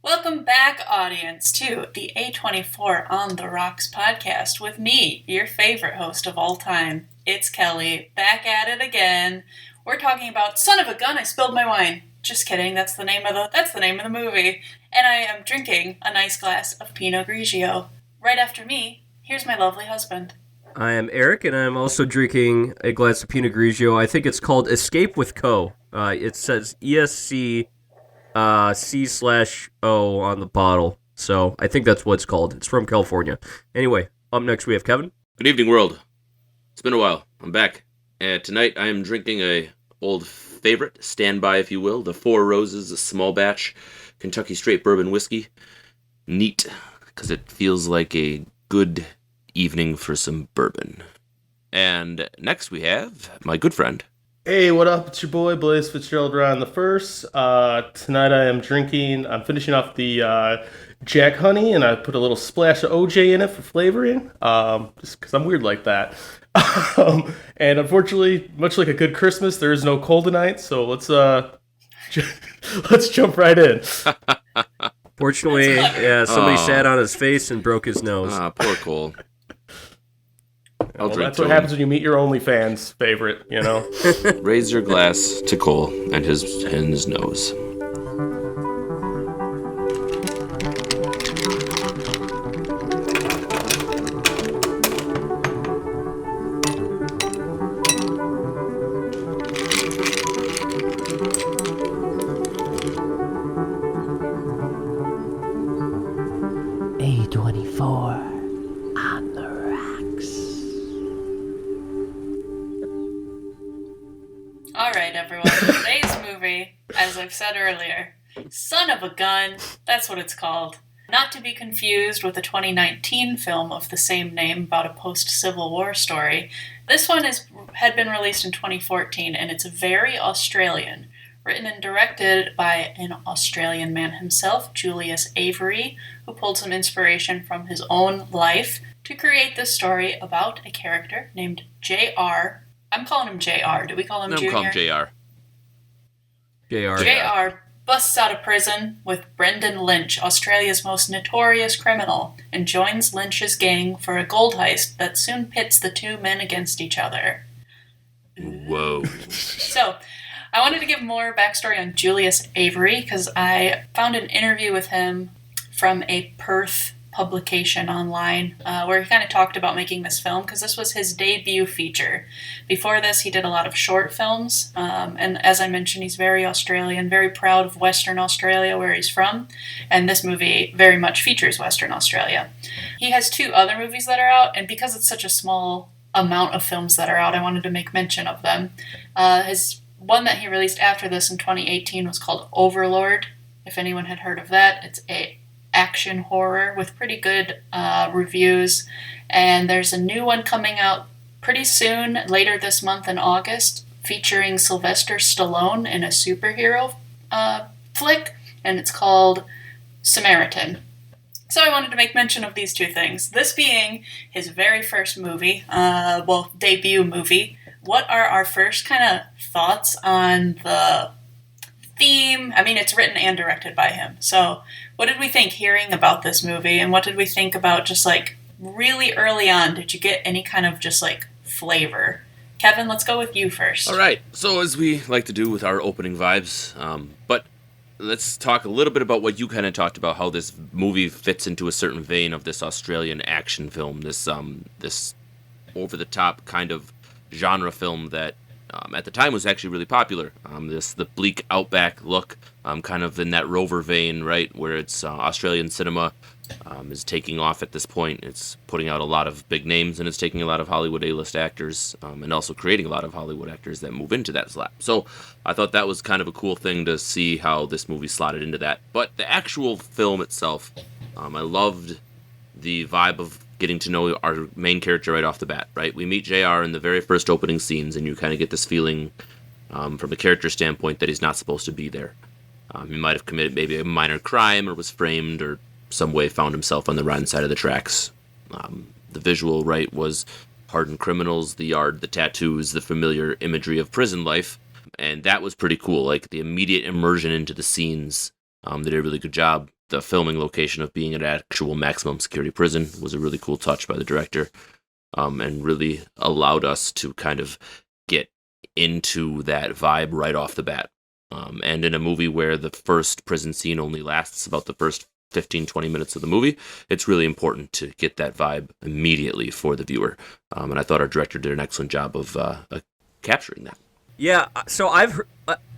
Welcome back, audience, to the A24 On the Rocks podcast with me, your favorite host of all time. It's Kelly, back at it again. We're talking about Son of a Gun, I Spilled My Wine. Just kidding, that's the name of the movie. And I am drinking a nice glass of Pinot Grigio. Right after me, here's my lovely husband. I am Eric, and I'm also drinking a glass of Pinot Grigio. I think it's called Escape with Co. It says ESC C/O on the bottle, so I think that's what it's called. It's from California. Anyway, up next we have Kevin. Good evening, world. It's been a while. I'm back. Tonight I am drinking a old favorite, standby if you will, the Four Roses, a small batch Kentucky straight bourbon whiskey. Neat, because it feels like a good evening for some bourbon. And next we have my good friend. Hey, what up? It's your boy Blaze Fitzgerald Ryan the First. Tonight I'm finishing off the Jack Honey, and I put a little splash of OJ in it for flavoring, just because I'm weird like that. And unfortunately, much like a good Christmas, there is no cold tonight, so let's jump right in. Fortunately, somebody sat on his face and broke his nose. Poor Cole. That's what happens when you meet your OnlyFans favorite, you know? Raise your glass to Cole and his nose. A24 on the rocks. Alright, everyone, today's movie, as I've said earlier, Son of a Gun, that's what it's called. Not to be confused with the 2019 film of the same name about a post-Civil War story. This one had been released in 2014, and it's very Australian. Written and directed by an Australian man himself, Julius Avery, who pulled some inspiration from his own life to create this story about a character named J.R. I'm calling him J.R. Do we call him Junior? I'm calling J.R. J.R. busts out of prison with Brenton Lynch, Australia's most notorious criminal, and joins Lynch's gang for a gold heist that soon pits the two men against each other. Whoa. So, I wanted to give more backstory on Julius Avery because I found an interview with him from a Perth publication online where he kind of talked about making this film because this was his debut feature. Before this, he did a lot of short films, and as I mentioned, he's very Australian, very proud of Western Australia, where he's from, and this movie very much features Western Australia. He has two other movies that are out, and because it's such a small amount of films that are out, I wanted to make mention of them. His one that he released after this in 2018 was called Overlord. If anyone had heard of that, it's a action horror with pretty good reviews. And there's a new one coming out pretty soon, later this month in August, featuring Sylvester Stallone in a superhero flick, and it's called Samaritan. So I wanted to make mention of these two things. This being his very first movie, debut movie. What are our first kind of thoughts on the theme? I mean, it's written and directed by him. So what did we think hearing about this movie? And what did we think about just like really early on? Did you get any kind of just like flavor? Kevin, let's go with you first. All right. So as we like to do with our opening vibes, but let's talk a little bit about what you kind of talked about, how this movie fits into a certain vein of this Australian action film, this over-the-top kind of genre film that at the time was actually really popular. The bleak outback look, kind of in that Rover vein, right, where it's Australian cinema is taking off at this point. It's putting out a lot of big names, and it's taking a lot of Hollywood A-list actors, and also creating a lot of Hollywood actors that move into that slot. So I thought that was kind of a cool thing to see how this movie slotted into that. But the actual film itself, I loved the vibe of getting to know our main character right off the bat, right? We meet JR in the very first opening scenes, and you kind of get this feeling from a character standpoint that he's not supposed to be there. He might have committed maybe a minor crime or was framed or some way found himself on the wrong side of the tracks. The visual, right, was hardened criminals, the yard, the tattoos, the familiar imagery of prison life, and that was pretty cool. Like the immediate immersion into the scenes, they did a really good job. the filming location of being an actual maximum security prison was a really cool touch by the director, and really allowed us to kind of get into that vibe right off the bat. And in a movie where the first prison scene only lasts about the first 15-20 minutes of the movie, it's really important to get that vibe immediately for the viewer. And I thought our director did an excellent job of capturing that. Yeah, so I've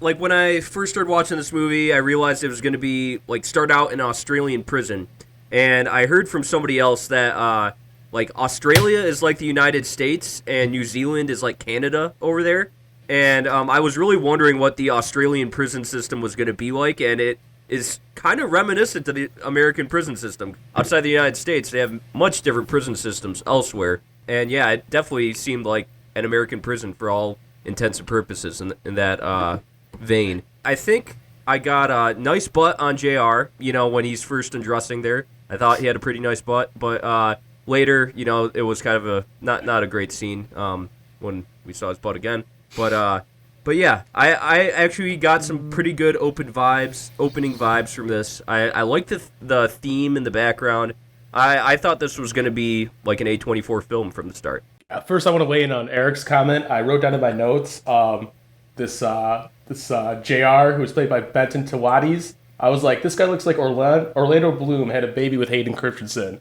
like when I first started watching this movie, I realized it was going to be like start out in an Australian prison, and I heard from somebody else that like Australia is like the United States and New Zealand is like Canada over there, and I was really wondering what the Australian prison system was going to be like, and it is kind of reminiscent to the American prison system. Outside the United States, they have much different prison systems elsewhere, and yeah, it definitely seemed like an American prison for all intents and purposes in that vein. I think I got a nice butt on JR, when he's first undressing there. I thought he had a pretty nice butt, but later, it was kind of a not a great scene when we saw his butt again. But yeah, I actually got some pretty good opening vibes from this. I like the theme in the background. I thought this was going to be like an A24 film from the start. First, I want to weigh in on Eric's comment. I wrote down in my notes this JR, who was played by Brenton Thwaites. I was like, this guy looks like Orlando Bloom had a baby with Hayden Christensen.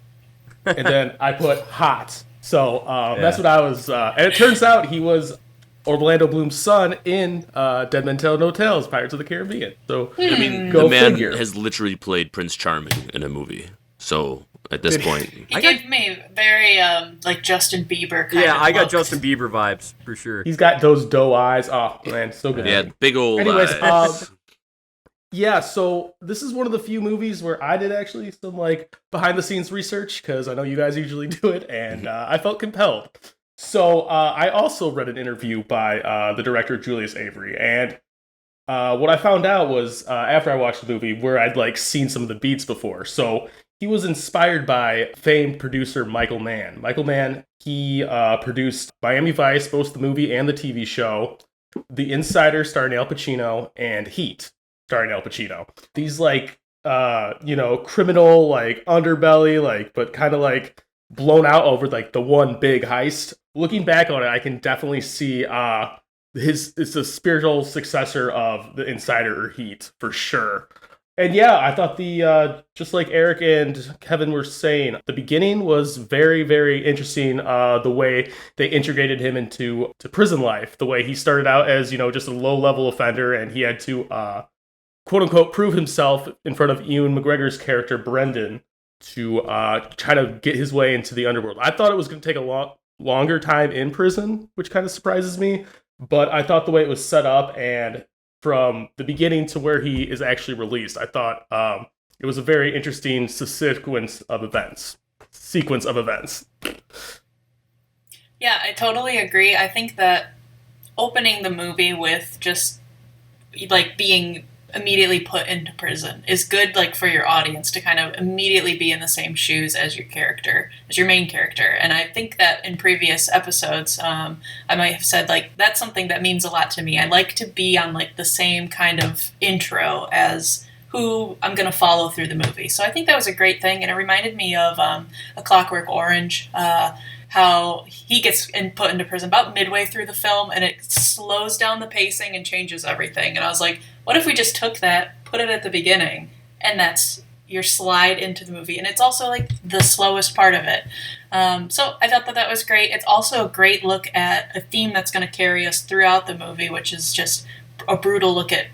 And then I put hot. So that's what I was. And it turns out he was Orlando Bloom's son in Dead Men Tell No Tales, Pirates of the Caribbean. So, I mean, go the man figure. has literally played Prince Charming in a movie. So, at this point... He gave me very, like, Justin Bieber kind of Yeah, I got look. Justin Bieber vibes, for sure. He's got those doe eyes. Oh, man, so good. Yeah, big old Anyways, eyes. yeah, so this is one of the few movies where I did actually some, like, behind-the-scenes research, because I know you guys usually do it, and I felt compelled. So I also read an interview by the director, Julius Avery, and what I found out was, after I watched the movie, where I'd, like, seen some of the beats before. So he was inspired by famed producer Michael Mann. Michael Mann, he produced Miami Vice, both the movie and the TV show, The Insider starring Al Pacino, and Heat starring Al Pacino. These, like, criminal, like, underbelly, like, but kind of, like, blown out over, like, the one big heist. Looking back on it, I can definitely see it's a spiritual successor of The Insider or Heat, for sure. And yeah, I thought just like Eric and Kevin were saying, the beginning was very, very interesting. The way they integrated him into prison life, the way he started out as, just a low-level offender, and he had to, quote-unquote, prove himself in front of Ewan McGregor's character, Brendan, to try to get his way into the underworld. I thought it was going to take a longer time in prison, which kind of surprises me, but I thought the way it was set up and from the beginning to where he is actually released, I thought it was a very interesting sequence of events. Yeah, I totally agree. I think that opening the movie with just, like, being immediately put into prison is good, like, for your audience to kind of immediately be in the same shoes as your character, as your main character. And I think that in previous episodes, I might have said, like, that's something that means a lot to me. I like to be on, like, the same kind of intro as who I'm going to follow through the movie. So I think that was a great thing, and it reminded me of A Clockwork Orange, how he gets put into prison about midway through the film, and it slows down the pacing and changes everything. And I was like, what if we just took that, put it at the beginning, and that's your slide into the movie? And it's also, like, the slowest part of it. So I thought that was great. It's also a great look at a theme that's going to carry us throughout the movie, which is just a brutal look at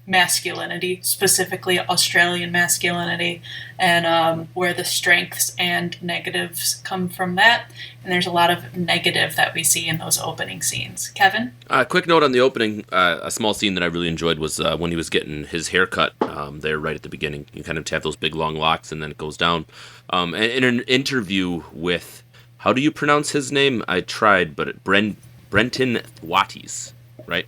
masculinity, specifically Australian masculinity, and where the strengths and negatives come from that. And there's a lot of negative that we see in those opening scenes. Kevin? Quick note on the opening. A small scene that I really enjoyed was when he was getting his hair cut there right at the beginning. You kind of have those big long locks and then it goes down. And in an interview with, how do you pronounce his name? I tried, but Brenton Thwaites, right?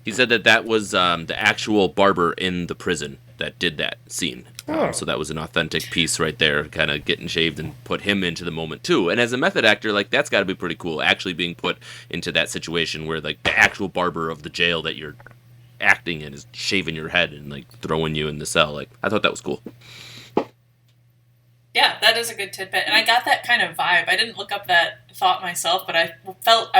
He said that was the actual barber in the prison that did that scene. So that was an authentic piece right there, kind of getting shaved and put him into the moment too. And as a method actor, like, that's got to be pretty cool, actually being put into that situation where, like, the actual barber of the jail that you're acting in is shaving your head and, like, throwing you in the cell. Like, I thought that was cool. that is a good tidbit. And I got that kind of vibe. I didn't look up that thought myself, but I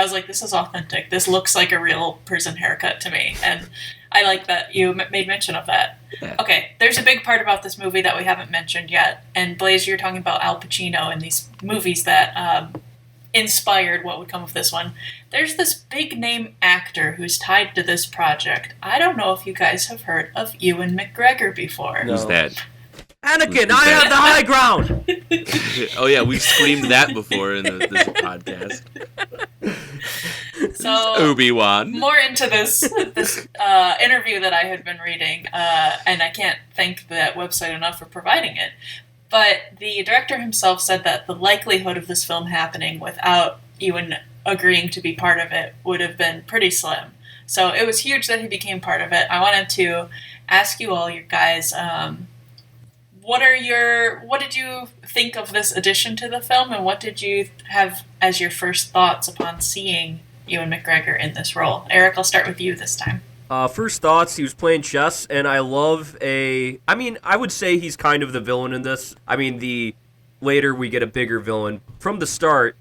was like, this is authentic. This looks like a real prison haircut to me. And I like that you made mention of that. Yeah. Okay, there's a big part about this movie that we haven't mentioned yet. And Blaze, you're talking about Al Pacino and these movies that inspired what would come of this one. There's this big name actor who's tied to this project. I don't know if you guys have heard of Ewan McGregor before. Who's that? Anakin, I have the high ground! Oh yeah, we screamed that before in this podcast. So Obi-Wan. more into this interview that I had been reading, and I can't thank that website enough for providing it. But the director himself said that the likelihood of this film happening without Ewan agreeing to be part of it would have been pretty slim. So it was huge that he became part of it. I wanted to ask you all, you guys, what did you think of this addition to the film, and what did you have as your first thoughts upon seeing Ewan McGregor in this role? Eric, I'll start with you this time. First thoughts, he was playing chess, and I would say he's kind of the villain in this. I mean, later we get a bigger villain. From the start,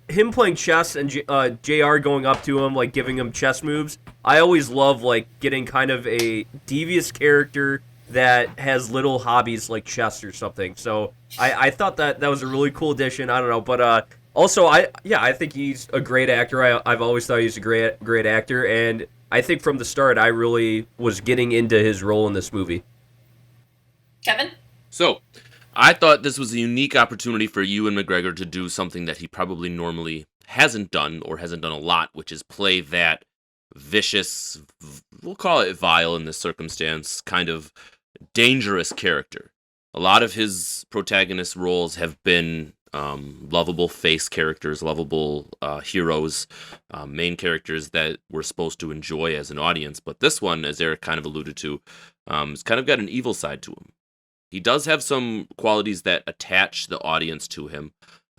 him playing chess and JR going up to him, like, giving him chess moves, I always love, like, getting kind of a devious character that has little hobbies like chess or something. So I thought that was a really cool addition. I don't know, but also I think he's a great actor. I've always thought he's a great actor, and I think from the start I really was getting into his role in this movie. Kevin? So, I thought this was a unique opportunity for Ewan McGregor to do something that he probably normally hasn't done, or hasn't done a lot, which is play that vicious, we'll call it vile in this circumstance, kind of dangerous character. A lot of his protagonist roles have been lovable face characters, lovable heroes, main characters that we're supposed to enjoy as an audience. But this one, as Eric kind of alluded to, has kind of got an evil side to him. He does have some qualities that attach the audience to him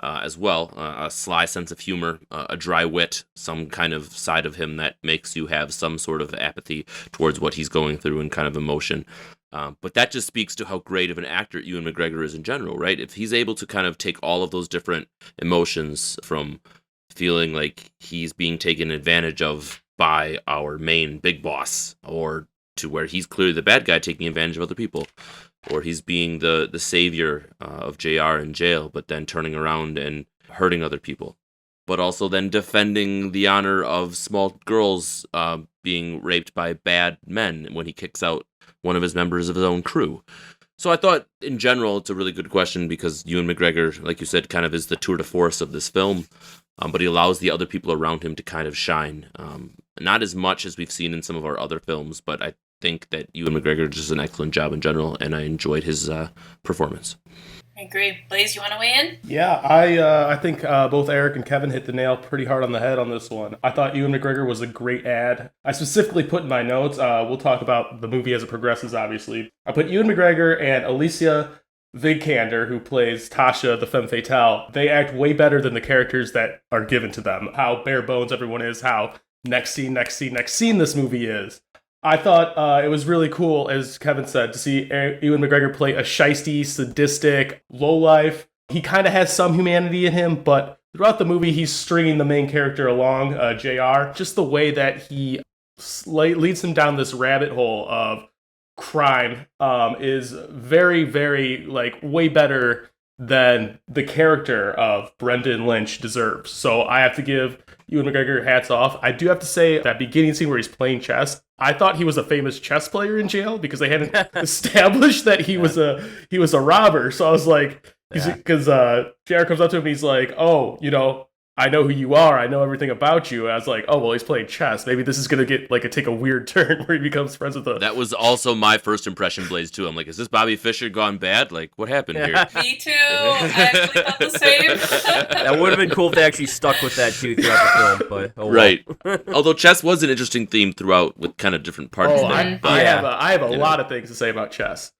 as well. A sly sense of humor, a dry wit, some kind of side of him that makes you have some sort of apathy towards what he's going through and kind of emotion. But that just speaks to how great of an actor Ewan McGregor is in general, right? If he's able to kind of take all of those different emotions, from feeling like he's being taken advantage of by our main big boss, or to where he's clearly the bad guy taking advantage of other people, or he's being the savior of JR in jail, but then turning around and hurting other people, but also then defending the honor of small girls being raped by bad men when he kicks out one of his members of his own crew. So I thought, in general, it's a really good question, because Ewan McGregor, like you said, kind of is the tour de force of this film, but he allows the other people around him to kind of shine. Not as much as we've seen in some of our other films, but I think that Ewan McGregor does an excellent job in general, and I enjoyed his performance. I agree. Blaze, you want to weigh in? Yeah, I think both Eric and Kevin hit the nail pretty hard on the head on this one. I thought Ewan McGregor was a great ad. I specifically put in my notes, we'll talk about the movie as it progresses, obviously. I put Ewan McGregor and Alicia Vikander, who plays Tasha, the femme fatale. They act way better than the characters that are given to them. How bare bones everyone is, how next scene this movie is. I thought it was really cool, as Kevin said, to see Ewan McGregor play a shisty, sadistic, lowlife. He kind of has some humanity in him, but throughout the movie, he's stringing the main character along, JR. Just the way that he leads him down this rabbit hole of crime is very, very, way better than the character of Brendan Lynch deserves. So I have to give Ewan McGregor hats off. I do have to say, that beginning scene where he's playing chess, I thought he was a famous chess player in jail, because they hadn't established that he was a robber. So I was like, because JR comes up to him and he's like, oh, I know who you are. I know everything about you. And I was like, oh, well, he's playing chess. Maybe this is going to get take a weird turn where he becomes friends with the... That was also my first impression, Blaze, too. I'm like, is this Bobby Fischer gone bad? Like, what happened here? Me too. I actually thought the same. That would have been cool if they actually stuck with that, too, throughout the film. But, oh, well. Right. Although chess was an interesting theme throughout, with kind of different parts there. I have a lot of things to say about chess.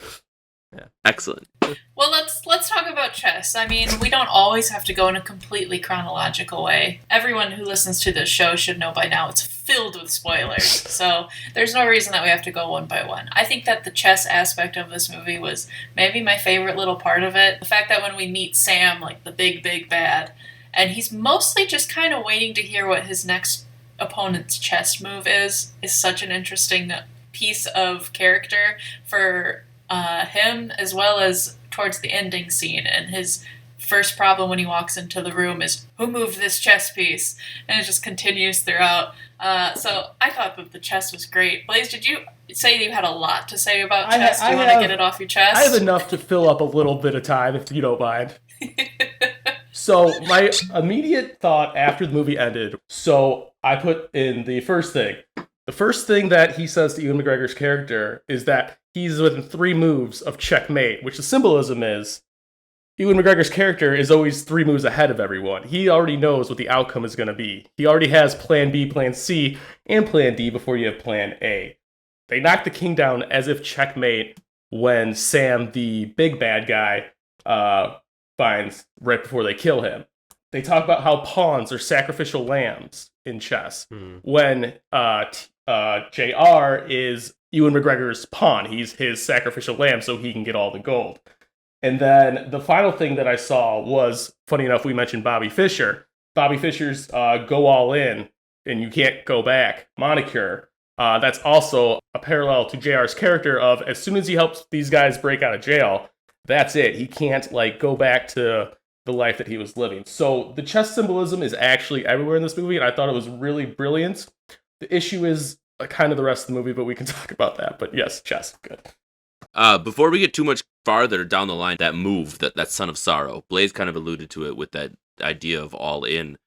Excellent. Well, let's talk about chess. I mean, we don't always have to go in a completely chronological way. Everyone who listens to this show should know by now it's filled with spoilers. So there's no reason that we have to go one by one. I think that the chess aspect of this movie was maybe my favorite little part of it. The fact that when we meet Sam, like the big bad, and he's mostly just kind of waiting to hear what his next opponent's chess move is such an interesting piece of character for him, as well as towards the ending scene. And his first problem when he walks into the room is, who moved this chess piece? And it just continues throughout. So I thought that the chess was great. Blaze, did you say you had a lot to say about chess? Do you want to get it off your chest? I have enough to fill up a little bit of time, if you don't mind. So my immediate thought after the movie ended, so I put in the first thing. The first thing that he says to Ewan McGregor's character is that he's within 3 moves of checkmate, which the symbolism is Ewan McGregor's character is always 3 moves ahead of everyone. He already knows what the outcome is going to be. He already has plan B, plan C, and plan D before you have plan A. They knock the king down as if checkmate when Sam, the big bad guy, finds right before they kill him. They talk about how pawns are sacrificial lambs in chess. When JR is Ewan McGregor's pawn. He's his sacrificial lamb so he can get all the gold. And then the final thing that I saw was, funny enough, we mentioned Bobby Fischer. Bobby Fischer's go all in and you can't go back moniker. That's also a parallel to JR's character of, as soon as he helps these guys break out of jail, that's it. He can't go back to the life that he was living. So the chess symbolism is actually everywhere in this movie, and I thought it was really brilliant. The issue is kind of the rest of the movie, but we can talk about that. But yes, chess, good. Before we get too much farther down the line, that move, that Son of Sorrow, Blaze kind of alluded to it with that idea of all in.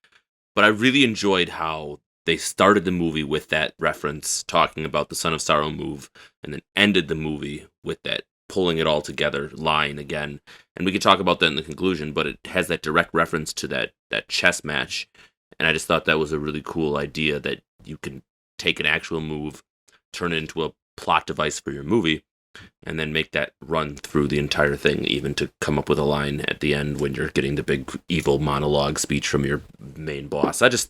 But I really enjoyed how they started the movie with that reference, talking about the Son of Sorrow move, and then ended the movie with that pulling it all together line again. And we could talk about that in the conclusion, but it has that direct reference to that chess match. And I just thought that was a really cool idea, that you can take an actual move, turn it into a plot device for your movie, and then make that run through the entire thing, even to come up with a line at the end when you're getting the big evil monologue speech from your main boss. It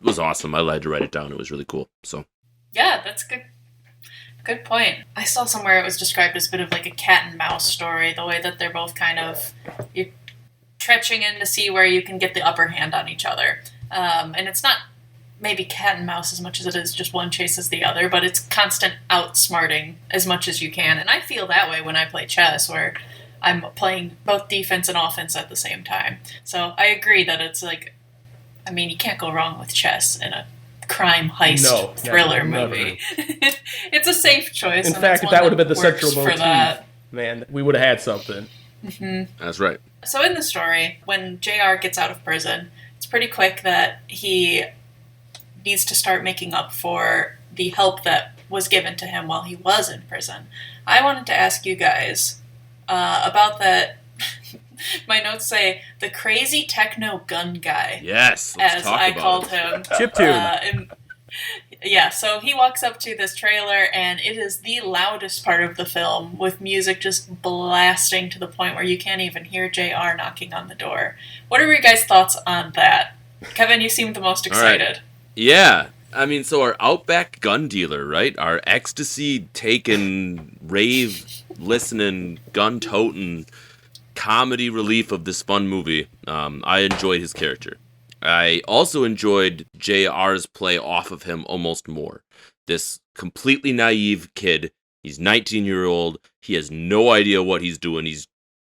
was awesome. I had to write it down. It was really cool. So yeah, that's good. Good point. I saw somewhere it was described as a bit of like a cat and mouse story, the way that they're both kind of, you're trenching in to see where you can get the upper hand on each other. And it's not maybe cat and mouse as much as it is just one chases the other, but it's constant outsmarting as much as you can. And I feel that way when I play chess, where I'm playing both defense and offense at the same time. So I agree that it's like, I mean, you can't go wrong with chess in a crime heist thriller movie. It's a safe choice. In fact, if that would have been the central motif, man, we would have had something. Mm-hmm. That's right. So in the story, when JR gets out of prison, it's pretty quick that he needs to start making up for the help that was given to him while he was in prison. I wanted to ask you guys about that. My notes say the crazy techno gun guy. Yes, as I called him. Chiptune. Yeah, so he walks up to this trailer, and it is the loudest part of the film, with music just blasting to the point where you can't even hear JR knocking on the door. What are your guys' thoughts on that? Kevin, you seem the most excited. Right. Yeah. I mean, so our Outback gun dealer, right? Our ecstasy-taking, rave-listening, gun-toting comedy relief of this fun movie. I enjoyed his character. I also enjoyed JR's play off of him almost more. This completely naive kid, he's 19-year-old, he has no idea what he's doing, he's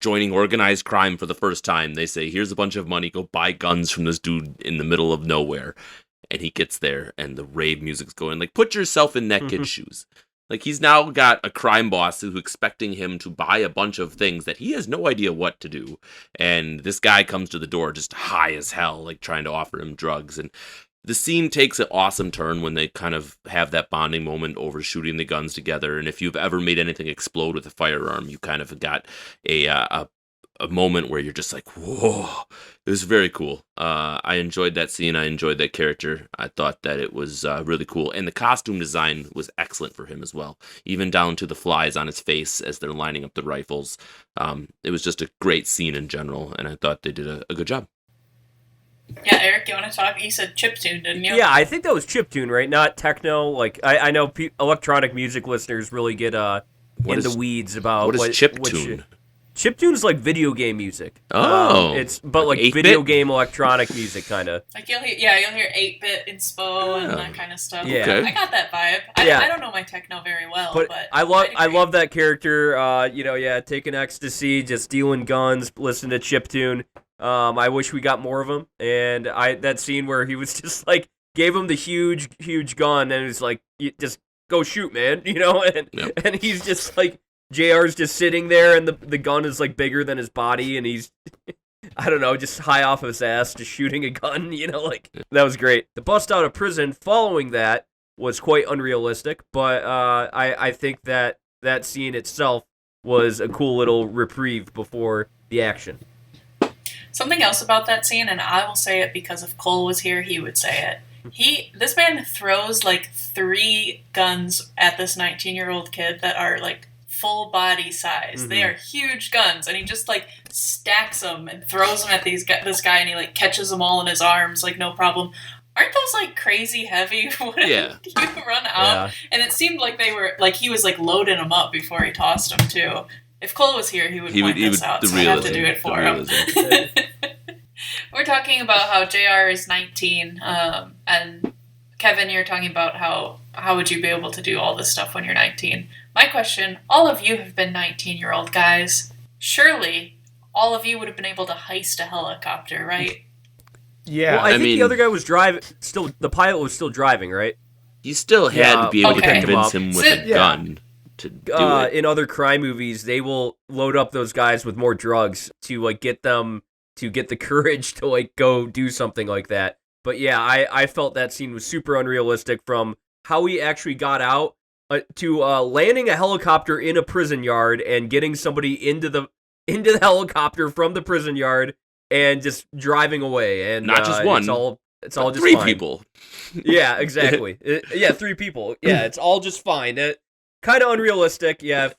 joining organized crime for the first time. They say, here's a bunch of money, go buy guns from this dude in the middle of nowhere. And he gets there, and the rave music's going, like, put yourself in that kid's shoes. Like, he's now got a crime boss who's expecting him to buy a bunch of things that he has no idea what to do. And this guy comes to the door just high as hell, like, trying to offer him drugs. And the scene takes an awesome turn when they kind of have that bonding moment over shooting the guns together. And if you've ever made anything explode with a firearm, you kind of got a a moment where you're just like, whoa. It was very cool. I enjoyed that scene. I enjoyed that character. I thought that it was really cool. And the costume design was excellent for him as well, even down to the flies on his face as they're lining up the rifles. It was just a great scene in general, and I thought they did a good job. Yeah, Eric, you want to talk? You said chiptune, didn't you? Yeah, I think that was chiptune, right? Not techno. Like I know electronic music listeners really get in the weeds about what is chiptune. Chiptune is like video game music. Oh, it's but like 8-bit? video game electronic music, kind of. Like you'll hear 8-bit inspo and that kind of stuff. Yeah. Okay. I got that vibe. I don't know my techno very well, but I love that character. Taking ecstasy, just dealing guns, listening to chiptune. I wish we got more of him. And that scene where he was just like gave him the huge gun and was like, just go shoot, man, and he's just like. JR's just sitting there, and the gun is, like, bigger than his body, and he's, I don't know, just high off his ass, just shooting a gun, that was great. The bust out of prison following that was quite unrealistic, but I think that scene itself was a cool little reprieve before the action. Something else about that scene, and I will say it because if Cole was here, he would say it. This man throws, like, 3 guns at this 19-year-old kid that are, like, full body size. Mm-hmm. They are huge guns, and he just like stacks them and throws them at this guy, and he like catches them all in his arms, like no problem. Aren't those like crazy heavy when you run out? Yeah. And it seemed like they were like he was like loading them up before he tossed them too. If Cole was here, he would point this out. So I have to do it for him. We're talking about how JR is 19, and Kevin, you're talking about how would you be able to do all this stuff when you're 19? My question, all of you have been 19-year-old guys. Surely, all of you would have been able to heist a helicopter, right? Yeah. Well, I think the other guy was driving, the pilot was still driving, right? You still had to be able to convince him with a gun to do it. In other crime movies, they will load up those guys with more drugs to, like, get them to get the courage to, like, go do something like that. But yeah, I felt that scene was super unrealistic from how he actually got out to landing a helicopter in a prison yard and getting somebody into the helicopter from the prison yard and just driving away. And not just one. It's all just 3 fine. people. Yeah, exactly. 3 people. Yeah, it's all just fine. Kind of unrealistic. Yeah,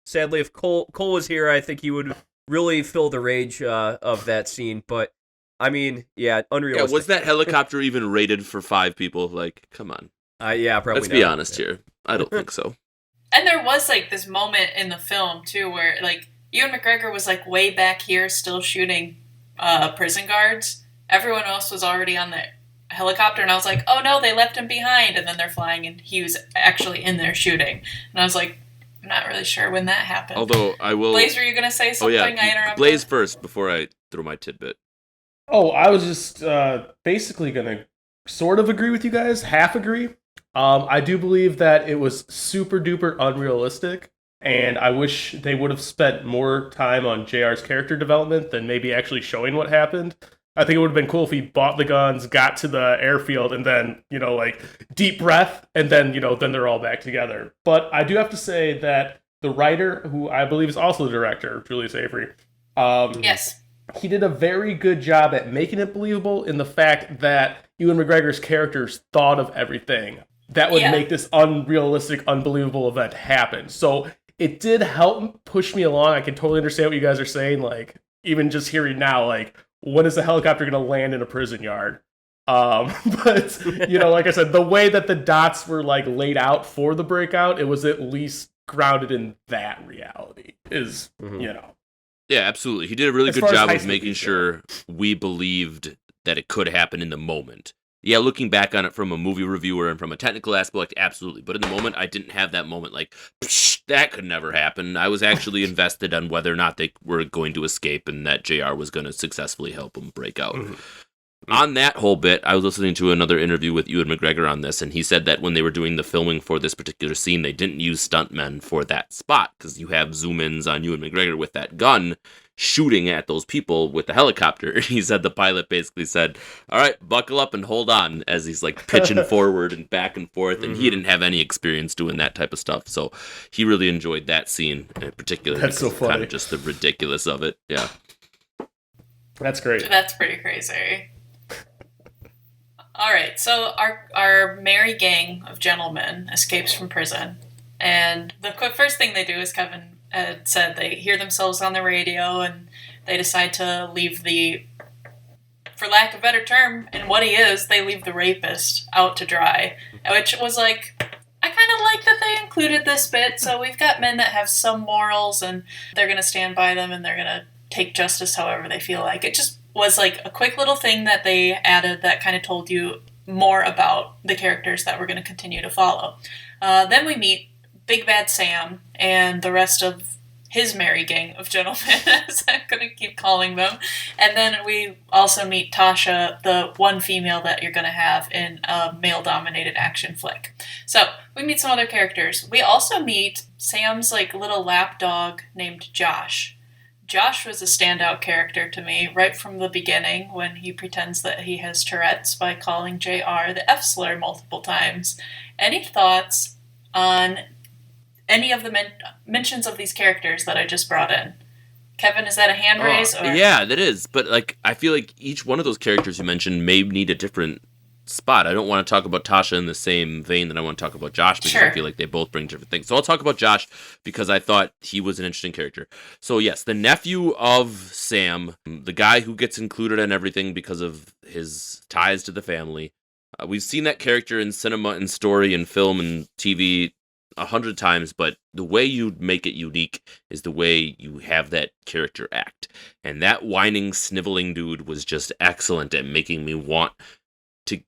sadly, if Cole was here, I think he would really feel the rage of that scene. But I mean, yeah, unrealistic. Yeah, was that helicopter even rated for 5 people? Like, come on. Yeah, probably. Let's be honest here. I don't think so. And there was like this moment in the film too, where like Ewan McGregor was like way back here, still shooting prison guards. Everyone else was already on the helicopter, and I was like, oh no, they left him behind. And then they're flying, and he was actually in there shooting. And I was like, I'm not really sure when that happened. Although I will. Blaze, were you gonna say something? I interrupted. Blaze first before I throw my tidbit. Oh, I was just basically going to sort of agree with you guys, half agree. I do believe that it was super duper unrealistic, and I wish they would have spent more time on JR's character development than maybe actually showing what happened. I think it would have been cool if he bought the guns, got to the airfield, and then, like, deep breath, and then, then they're all back together. But I do have to say that the writer, who I believe is also the director, Julius Avery, yes, he did a very good job at making it believable in the fact that Ewan McGregor's characters thought of everything that would make this unrealistic, unbelievable event happen. So it did help push me along. I can totally understand what you guys are saying. Like, even just hearing now, like, when is the helicopter going to land in a prison yard? But, like I said, the way that the dots were, like, laid out for the breakout, it was at least grounded in that reality is, Yeah, absolutely. He did a really good job of making sure we believed that it could happen in the moment. Yeah, looking back on it from a movie reviewer and from a technical aspect, absolutely. But in the moment, I didn't have that moment like, that could never happen. I was actually invested on whether or not they were going to escape and that JR was going to successfully help them break out. On that whole bit, I was listening to another interview with Ewan McGregor on this, and he said that when they were doing the filming for this particular scene, they didn't use stuntmen for that spot, because you have zoom-ins on Ewan McGregor with that gun shooting at those people with the helicopter. He said the pilot basically said, all right, buckle up and hold on, as he's like pitching forward and back and forth, and he didn't have any experience doing that type of stuff, so he really enjoyed that scene in particular. That's so funny. Kind of just the ridiculous of it, yeah. That's great. That's pretty crazy. All right, so our merry gang of gentlemen escapes from prison, and the first thing they do, as Kevin had said, they hear themselves on the radio, and they decide to leave for lack of a better term, and what he is, they leave the rapist out to dry, which was like, I kind of like that they included this bit, so we've got men that have some morals, and they're going to stand by them, and they're going to take justice however they feel like. It just was like a quick little thing that they added that kind of told you more about the characters that we're going to continue to follow. Then we meet Big Bad Sam and the rest of his merry gang of gentlemen, as I'm going to keep calling them. And then we also meet Tasha, the one female that you're going to have in a male-dominated action flick. So we meet some other characters. We also meet Sam's like little lapdog named Josh. Josh was a standout character to me right from the beginning when he pretends that he has Tourette's by calling JR the F slur multiple times. Any thoughts on any of the mentions of these characters that I just brought in? Kevin, is that a hand raise? Or? Yeah, that is. But like, I feel like each one of those characters you mentioned may need a different spot. I don't want to talk about Tasha in the same vein that I want to talk about Josh, because I feel like they both bring different things. So I'll talk about Josh because I thought he was an interesting character. So yes, the nephew of Sam, the guy who gets included in everything because of his ties to the family. We've seen that character in cinema and story and film and TV 100 times, but the way you make it unique is the way you have that character act. And that whining, sniveling dude was just excellent at making me want to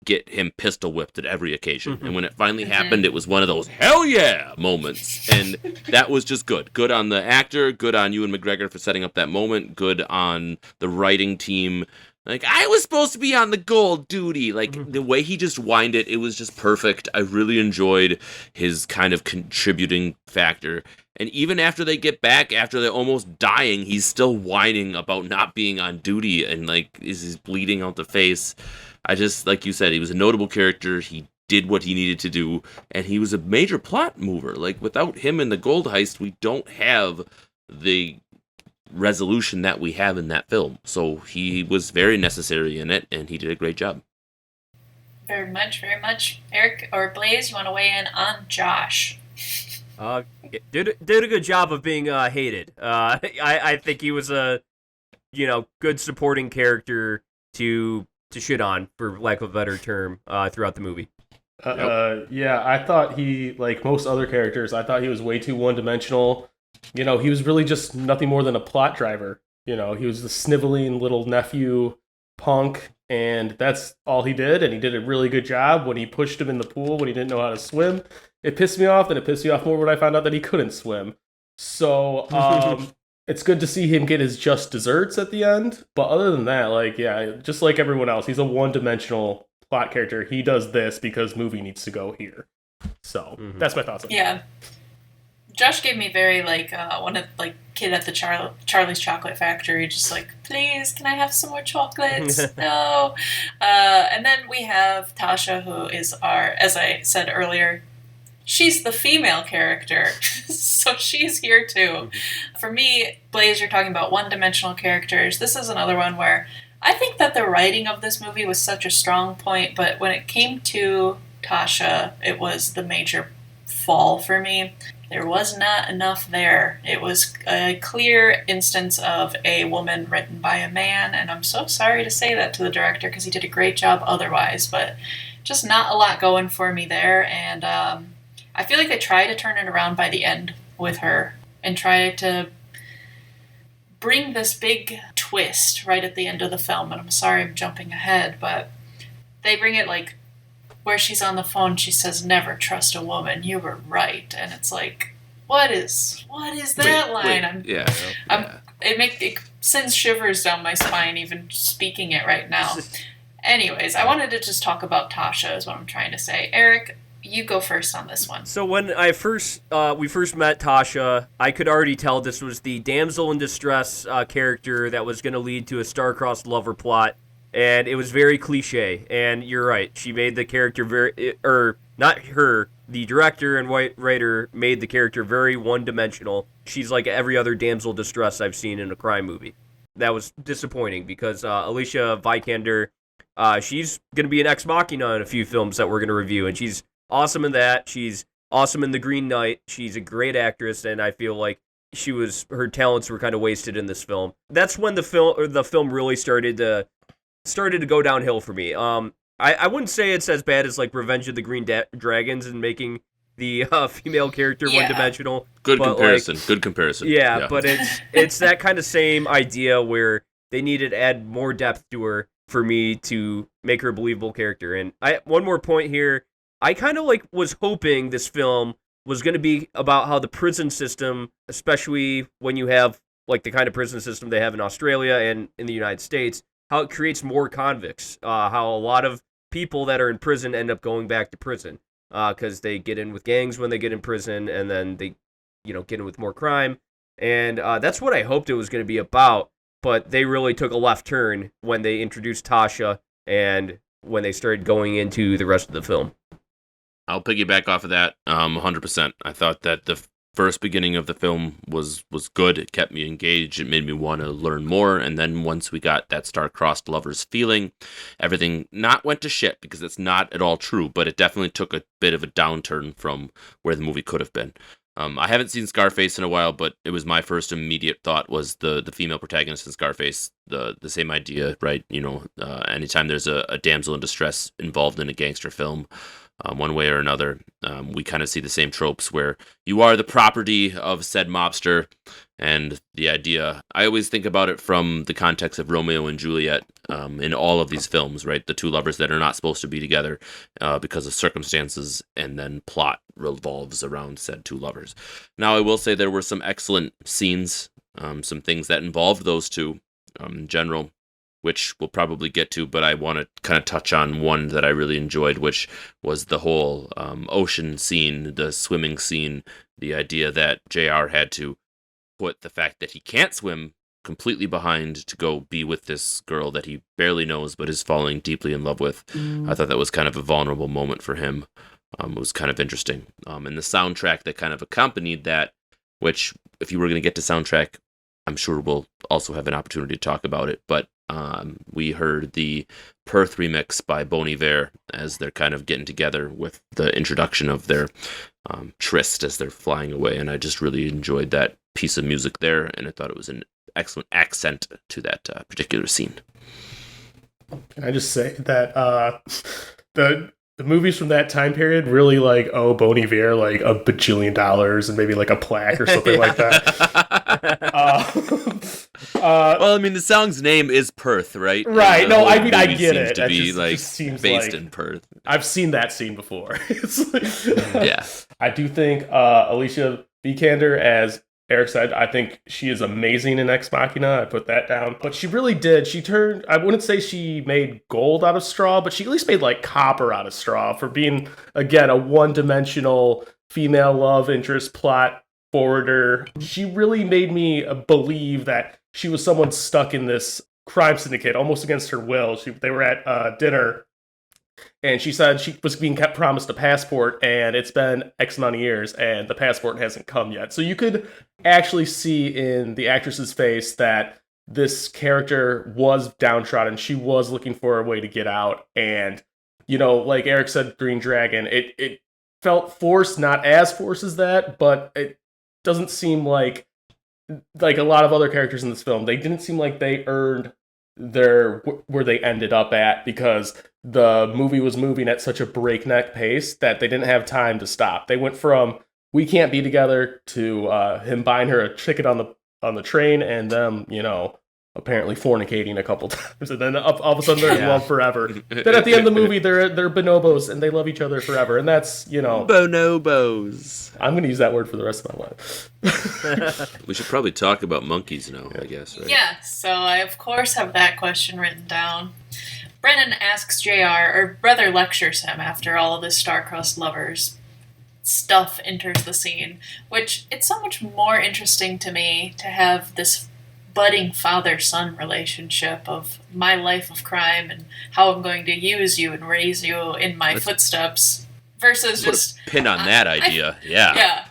get him pistol whipped at every occasion. And when it finally happened, it was one of those hell yeah moments. And that was just good. Good on the actor, good on Ewan McGregor for setting up that moment, good on the writing team. Like, I was supposed to be on the gold duty. Like, the way he just whined it, it was just perfect. I really enjoyed his kind of contributing factor. And even after they get back, after they're almost dying, he's still whining about not being on duty and, like, is bleeding out the face. I just, like you said, he was a notable character. He did what he needed to do, and he was a major plot mover. Like, without him in the gold heist, we don't have the resolution that we have in that film. So he was very necessary in it, and he did a great job. Very much, very much. Eric or Blaze, you want to weigh in on Josh? Did a good job of being hated. I think he was a good supporting character to shit on, for lack of a better term, throughout the movie. Yeah, I thought he, like most other characters, I thought he was way too one-dimensional. He was really just nothing more than a plot driver. He was the sniveling little nephew punk, and that's all he did, and he did a really good job when he pushed him in the pool when he didn't know how to swim. It pissed me off, and it pissed me off more when I found out that he couldn't swim. So, it's good to see him get his just desserts at the end, but other than that, just like everyone else, he's a one-dimensional plot character. He does this because movie needs to go here. So, that's my thoughts on it. Yeah. Josh gave me very, one of, kid at the Charlie's Chocolate Factory, just like, please, can I have some more chocolates? No. And then we have Tasha, who is as I said earlier, she's the female character, so she's here too. For me, Blaze, you're talking about one-dimensional characters. This is another one where I think that the writing of this movie was such a strong point, but when it came to Tasha, it was the major fall for me. There was not enough there. It was a clear instance of a woman written by a man, and I'm so sorry to say that to the director because he did a great job otherwise, but just not a lot going for me there, and I feel like they tried to turn it around by the end with her and tried to bring this big twist right at the end of the film, and I'm sorry I'm jumping ahead, but they bring it where she's on the phone, she says, "Never trust a woman, you were right," and it's like, what is that line? It sends shivers down my spine even speaking it right now. Anyways, I wanted to just talk about Tasha is what I'm trying to say. Eric, you go first on this one. So when we first met Tasha, I could already tell this was the damsel in distress character that was going to lead to a star-crossed lover plot, and it was very cliche. And you're right, she made the character not her, the director and writer made the character very one-dimensional. She's like every other damsel distress I've seen in a crime movie. That was disappointing because Alicia Vikander, she's going to be an ex machina in a few films that we're going to review, and she's awesome in that. She's awesome in The Green Knight. She's a great actress, and I feel like her talents were kind of wasted in this film. That's when the film really started to go downhill for me. I wouldn't say it's as bad as like Revenge of the Green Dragons and making the female character one-dimensional. Good comparison. Yeah, but it's that kind of same idea where they needed to add more depth to her for me to make her a believable character. And one more point here. I kind of was hoping this film was going to be about how the prison system, especially when you have like the kind of prison system they have in Australia and in the United States, how it creates more convicts, how a lot of people that are in prison end up going back to prison because they get in with gangs when they get in prison, and then they, get in with more crime. And that's what I hoped it was going to be about, but they really took a left turn when they introduced Tasha and when they started going into the rest of the film. I'll piggyback off of that 100%. I thought that the first beginning of the film was good. It kept me engaged. It made me want to learn more. And then once we got that star-crossed lovers feeling, everything not went to shit, because it's not at all true, but it definitely took a bit of a downturn from where the movie could have been. I haven't seen Scarface in a while, but it was my first immediate thought was the female protagonist in Scarface. The same idea, right? Anytime there's a damsel in distress involved in a gangster film, one way or another, we kind of see the same tropes where you are the property of said mobster, and the idea, I always think about it from the context of Romeo and Juliet in all of these films, right? The two lovers that are not supposed to be together because of circumstances, and then plot revolves around said two lovers. Now, I will say there were some excellent scenes, some things that involved those two in general, which we'll probably get to, but I want to kind of touch on one that I really enjoyed, which was the whole ocean scene, the swimming scene, the idea that JR had to put the fact that he can't swim completely behind to go be with this girl that he barely knows but is falling deeply in love with. I thought that was kind of a vulnerable moment for him. It was kind of interesting. And the soundtrack that kind of accompanied that, which if you were going to get to soundtrack, I'm sure we'll also have an opportunity to talk about it, but we heard the Perth remix by Bon Iver as they're kind of getting together with the introduction of their tryst as they're flying away, and I just really enjoyed that piece of music there, and I thought it was an excellent accent to that particular scene. Can I just say that the movies from that time period really owe Bon Iver $1 bajillion and maybe a plaque or something like that. Well, I mean, the song's name is Perth, right? Right. No, I mean, I get it. To be just seems based in Perth. I've seen that scene before. Yeah. I do think Alicia Vikander, as Eric said, I think she is amazing in Ex Machina. I put that down. But she really did. I wouldn't say she made gold out of straw, but she at least made copper out of straw for being, again, a one-dimensional female love interest plot forwarder. She really made me believe that she was someone stuck in this crime syndicate, almost against her will. They were at dinner, and she said she was being promised a passport, and it's been X amount of years, and the passport hasn't come yet. So you could actually see in the actress's face that this character was downtrodden. She was looking for a way to get out. And, like Eric said, Green Dragon, it felt forced, not as forced as that, but it doesn't seem like a lot of other characters in this film. They didn't seem like they earned where they ended up at, because the movie was moving at such a breakneck pace that they didn't have time to stop. They went from we can't be together to him buying her a ticket on the train and them, apparently fornicating a couple times, and then all of a sudden they're in love forever. Then at the end of the movie, they're bonobos and they love each other forever, and that's bonobos. I'm gonna use that word for the rest of my life. We should probably talk about monkeys now, I guess, right? Yeah, so I of course have that question written down. Brennan asks JR, or rather lectures him after all of this star-crossed lovers stuff enters the scene, which it's so much more interesting to me to have this budding father-son relationship of my life of crime and how I'm going to use you and raise you in my footsteps versus Put just a pin on that idea. Yeah. Yeah.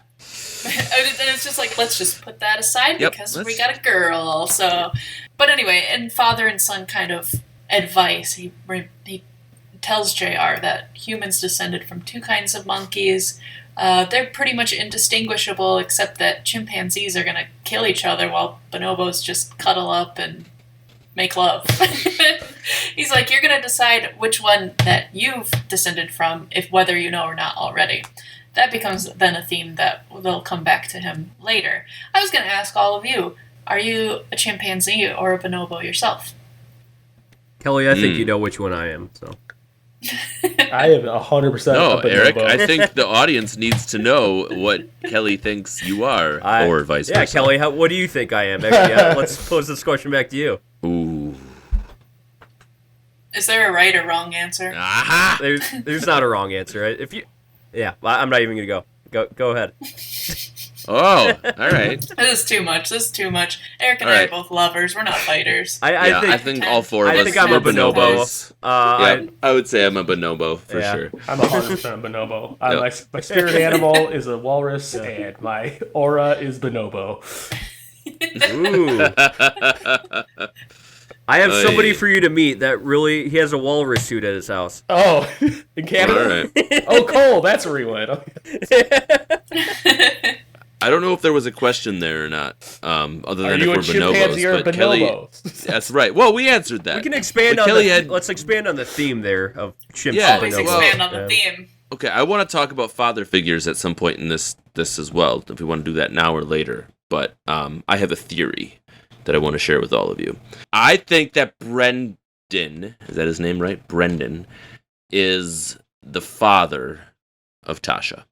And it's just like, let's just put that aside because we got a girl. So, but anyway, in father and son kind of advice, he tells JR that humans descended from two kinds of monkeys. They're pretty much indistinguishable, except that chimpanzees are going to kill each other while bonobos just cuddle up and make love. He's like, you're going to decide which one that you've descended from, if whether you know or not already. That becomes then a theme that they'll come back to him later. I was going to ask all of you, are you a chimpanzee or a bonobo yourself? Kelly, I think you know which one I am, so. I am 100% No, a bonobo. Eric, I think the audience needs to know what Kelly thinks you are, or vice versa. Yeah, Kelly, what do you think I am? Actually, let's pose this question back to you. Ooh. Is there a right or wrong answer? Aha! There's not a wrong answer. I'm not even gonna go. Go ahead. Oh, all right. This is too much. Eric and I are both lovers. We're not fighters. I think all four of us. I think I'm a bonobo. I would say I'm a bonobo for sure. I'm 100% a bonobo. My spirit animal is a walrus, and my aura is bonobo. Ooh. I have somebody for you to meet that he has a walrus suit at his house. Oh, in Canada? All right. Oh, Cole, that's where he went. I don't know if there was a question there or not, other than if we're chimpanzee or bonobos. But Kelly, bonobo? that's right. Well, we answered that. We can expand on let's expand on the theme there of chimps and Always bonobos. expand on the theme. Okay, I want to talk about father figures at some point in this as well, if we want to do that now or later. But I have a theory that I want to share with all of you. I think that Brendan, is that his name, right? Brendan, is the father of Tasha.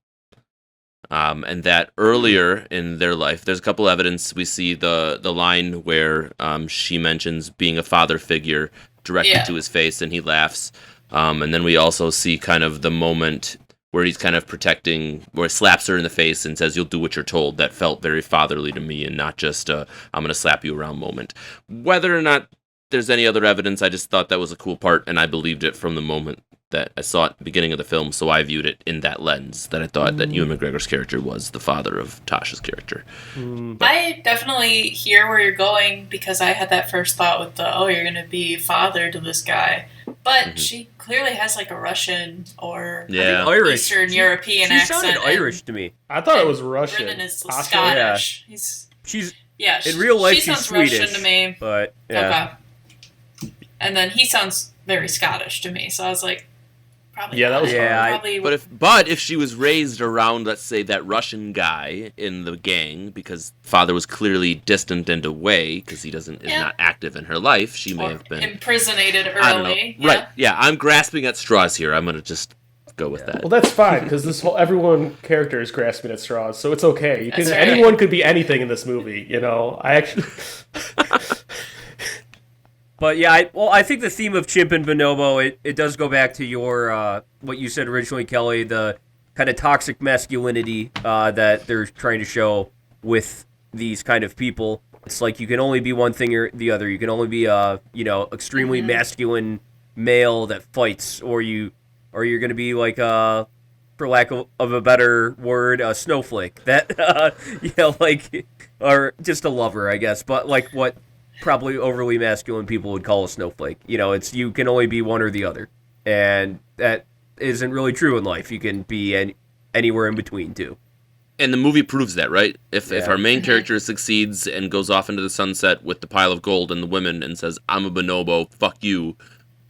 And that earlier in their life, there's a couple evidence. We see the line where she mentions being a father figure directly to his face, and he laughs. And then we also see kind of the moment where he's kind of protecting, where he slaps her in the face and says, "You'll do what you're told." That felt very fatherly to me, and not just "I'm going to slap you around" moment. Whether or not there's any other evidence, I just thought that was a cool part, and I believed it from the moment that I saw it at the beginning of the film, so I viewed it in that lens, that I thought that Ewan McGregor's character was the father of Tasha's character. I definitely hear where you're going, because I had that first thought with you're going to be father to this guy. But she clearly has like a Russian or Irish. Eastern European accent. She sounded Irish to me. I thought it was Russian. Brendan is Scottish. Yeah. In real life, she she's sounds Swedish. Russian to me. But, yeah. Okay. And then he sounds very Scottish to me, so I was like, probably. Yeah, that was probably. But if she was raised around, let's say, that Russian guy in the gang, because father was clearly distant and away because he is not active in her life, she may have been imprisonated early. I don't know. Right? Yeah, I'm grasping at straws here. I'm gonna just go with that. Well, that's fine, because everyone character is grasping at straws, so it's okay. Anyone could be anything in this movie. I actually. But yeah, I think the theme of chimp and bonobo, it does go back to your what you said originally, Kelly, the kind of toxic masculinity that they're trying to show with these kind of people. It's like you can only be one thing or the other. You can only be extremely masculine male that fights, or you're going to be like for lack of a better word, a snowflake that or just a lover, I guess. But like what probably overly masculine people would call a snowflake. It's you can only be one or the other, and that isn't really true in life. You can be anywhere in between too. And the movie proves that, right? If our main character succeeds and goes off into the sunset with the pile of gold and the women and says, "I'm a bonobo, fuck you,"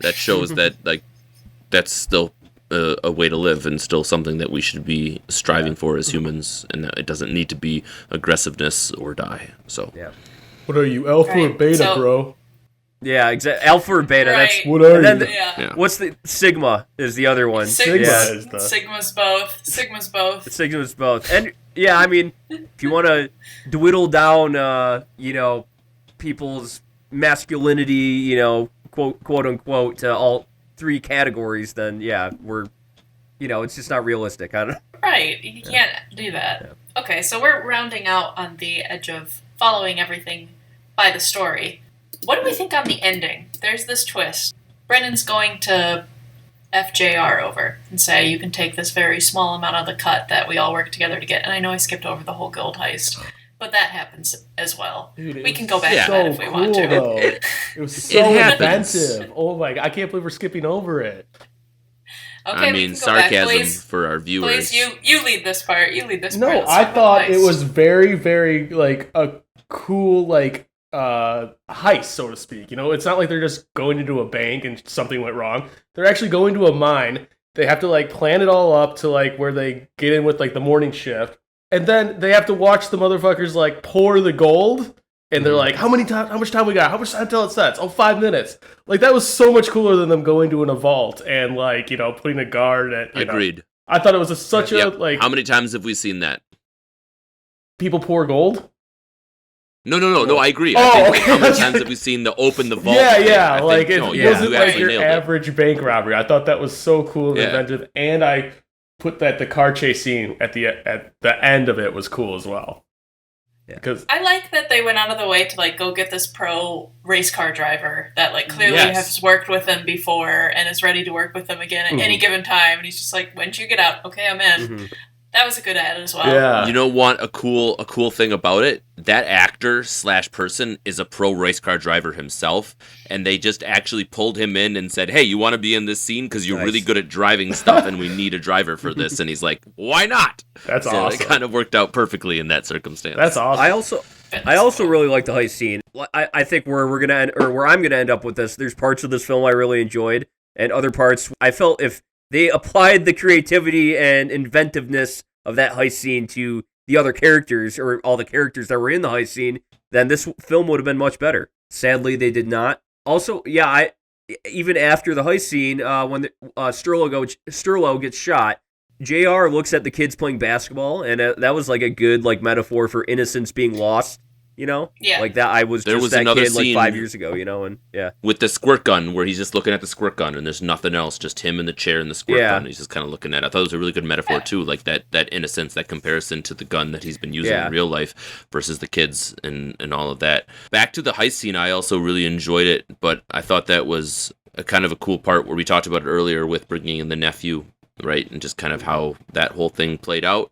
that shows that that's still a way to live and still something that we should be striving for as humans, and that it doesn't need to be aggressiveness or die. So yeah. What are you, alpha or Right, beta, so- bro? Yeah, exactly. Alpha or beta. Right. That's What are and you? then Yeah. what's the Sigma is the other one. Sigma. Sigma Yeah. is the... Sigma's both. Sigma's both. Sigma's both. And yeah, I mean, if you want to dwindle down, people's masculinity, quote unquote, to all three categories, then yeah, we're, it's just not realistic. I don't. Right. You can't do that. Okay, so we're rounding out on the edge of following everything by the story. What do we think on the ending? There's this twist. Brennan's going to FJR over and say, you can take this very small amount of the cut that we all work together to get. And I know I skipped over the whole gold heist, but that happens as well. Dude, we can go back Yeah. to that if we want to. Though. It was so happens. inventive. Oh my god, I can't believe we're skipping over it. Okay, I we mean, can go back. sarcasm Please, for our viewers. you lead this part. You lead this part. No, Let's I start with thought the it heist. was very, very like a cool heist, so to speak. It's not like they're just going into a bank and something went wrong. They're actually going to a mine. They have to like plan it all up to like where they get in with like the morning shift, and then they have to watch the motherfuckers like pour the gold. And they're like, how much time we got? How much time till it sets? Oh, 5 minutes. Like, that was so much cooler than them going to in a vault and, like, putting a guard at, Agreed. I thought it was such a, Yep. like, How many times have we seen that? people pour gold? No, I agree. Oh, I think, okay. how many times have we seen the open the vault? Yeah, thing? yeah. I think, Like, it no, wasn't you like actually your nailed it. average bank robbery. I thought that was so cool and Yeah. inventive. And I put that the car chase scene at the end of it was cool as well. Yeah. Because I like that they went out of the way to like go get this pro race car driver that like clearly Yes. has worked with them before and is ready to work with them again at any given time. And he's just like, "When did you get out? Okay, I'm in." Mhm. That was a good ad as well. yeah. You know what? A cool thing about it. That actor / person is a pro race car driver himself, and they just actually pulled him in and said, "Hey, you want to be in this scene because you're Nice. really good at driving stuff, and we need a driver for this." And he's like, "Why not?" That's So awesome. it kind of worked out perfectly in that circumstance. That's awesome. I also really like the heist scene. I think where we're gonna end, or where I'm gonna end up with this. There's parts of this film I really enjoyed, and other parts I felt if they applied the creativity and inventiveness of that heist scene to the other characters, or all the characters that were in the heist scene, then this film would have been much better. Sadly, they did not. Also, yeah, even after the heist scene, when Sterlo gets shot, JR looks at the kids playing basketball, and that was like a good metaphor for innocence being lost. Yeah. Like that. I was There just was that another kid scene- 5 years ago. And yeah. with the squirt gun, where he's just looking at the squirt gun, and there's nothing else, just him in the chair and the squirt Yeah. gun. And he's just kind of looking at it. I thought it was a really good metaphor too, like that innocence, that comparison to the gun that he's been using Yeah. in real life versus the kids and all of that. Back to the heist scene, I also really enjoyed it, but I thought that was a kind of a cool part where we talked about it earlier with bringing in the nephew, right, and just kind of how that whole thing played out.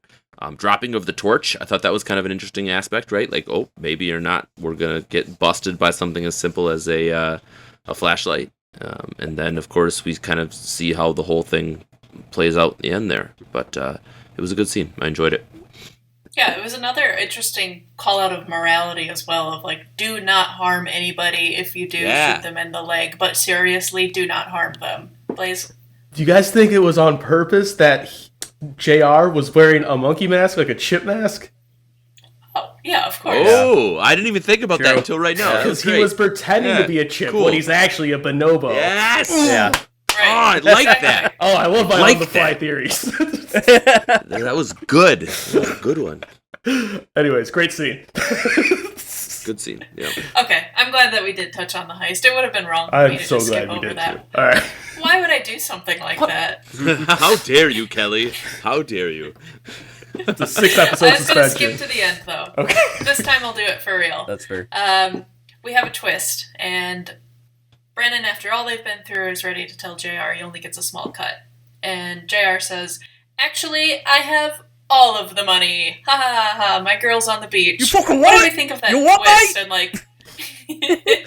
Dropping of the torch, I thought that was kind of an interesting aspect, right? Like, oh, maybe or not, we're gonna get busted by something as simple as a flashlight, and then of course we kind of see how the whole thing plays out in the end there. But it was a good scene. I enjoyed it. Yeah, it was another interesting call out of morality as well, of like, do not harm anybody. If you do, Yeah. shoot them in the leg, but seriously, do not harm them. Blaze? Do you guys think it was on purpose that JR was wearing a monkey mask, like a chip mask? Oh, yeah, of course. Oh, I didn't even think about that True. until right now. That Because he great. was pretending Yeah, to be a chip cool. when he's actually a bonobo. Yes. Yeah. Oh, I like that. Oh, I love my Like on-the-fly that. theories. That was good. That was a good one. Anyways, great scene. Good scene. Yeah. Okay, I'm glad that we did touch on the heist. It would have been wrong for me I'm to so just skip glad we over did that. too. All right. Why would I do something like that? How dare you, Kelly? How dare you? It's a 6 I episode was going to suspension. skip to the end, though. Okay. This time I'll do it for real. That's fair. We have a twist, and Brennan, after all they've been through, is ready to tell JR he only gets a small cut. And JR says, "Actually, I have all of the money. Ha ha ha ha, my girl's on the beach." You fucking What do what? we think of that You what, twist? mate? And like,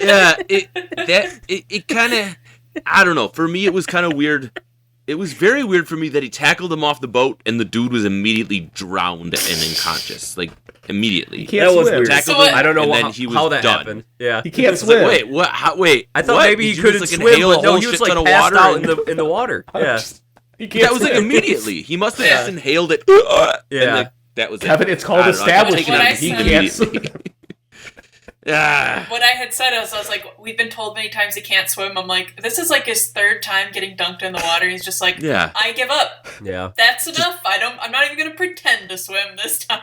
Yeah, it kind of, I don't know. For me, it was kind of weird. It was very weird for me that he tackled him off the boat and the dude was immediately drowned and unconscious. Like, immediately. He can't That was swim. weird. Tackled So what- him, I don't know and how, then he was how that done. happened. Yeah. He can't It's like, swim. wait, what? Wait. I thought what? maybe he Did you couldn't just, like, swim, inhale but a no, whole he was shit like ton of passed water out and- in the water. Yeah. He can't That was like swim. immediately. He must have just inhaled it. Yeah. And like, that was it. Taking I don't know, I establishing took it What I as said- he can't swim. immediately. Ah. what I had said is, I was like, we've been told many times he can't swim. I'm like, this is like his third time getting dunked in the water. He's just like, Yeah. I give up. Yeah. That's enough. I'm not even going to pretend to swim this time.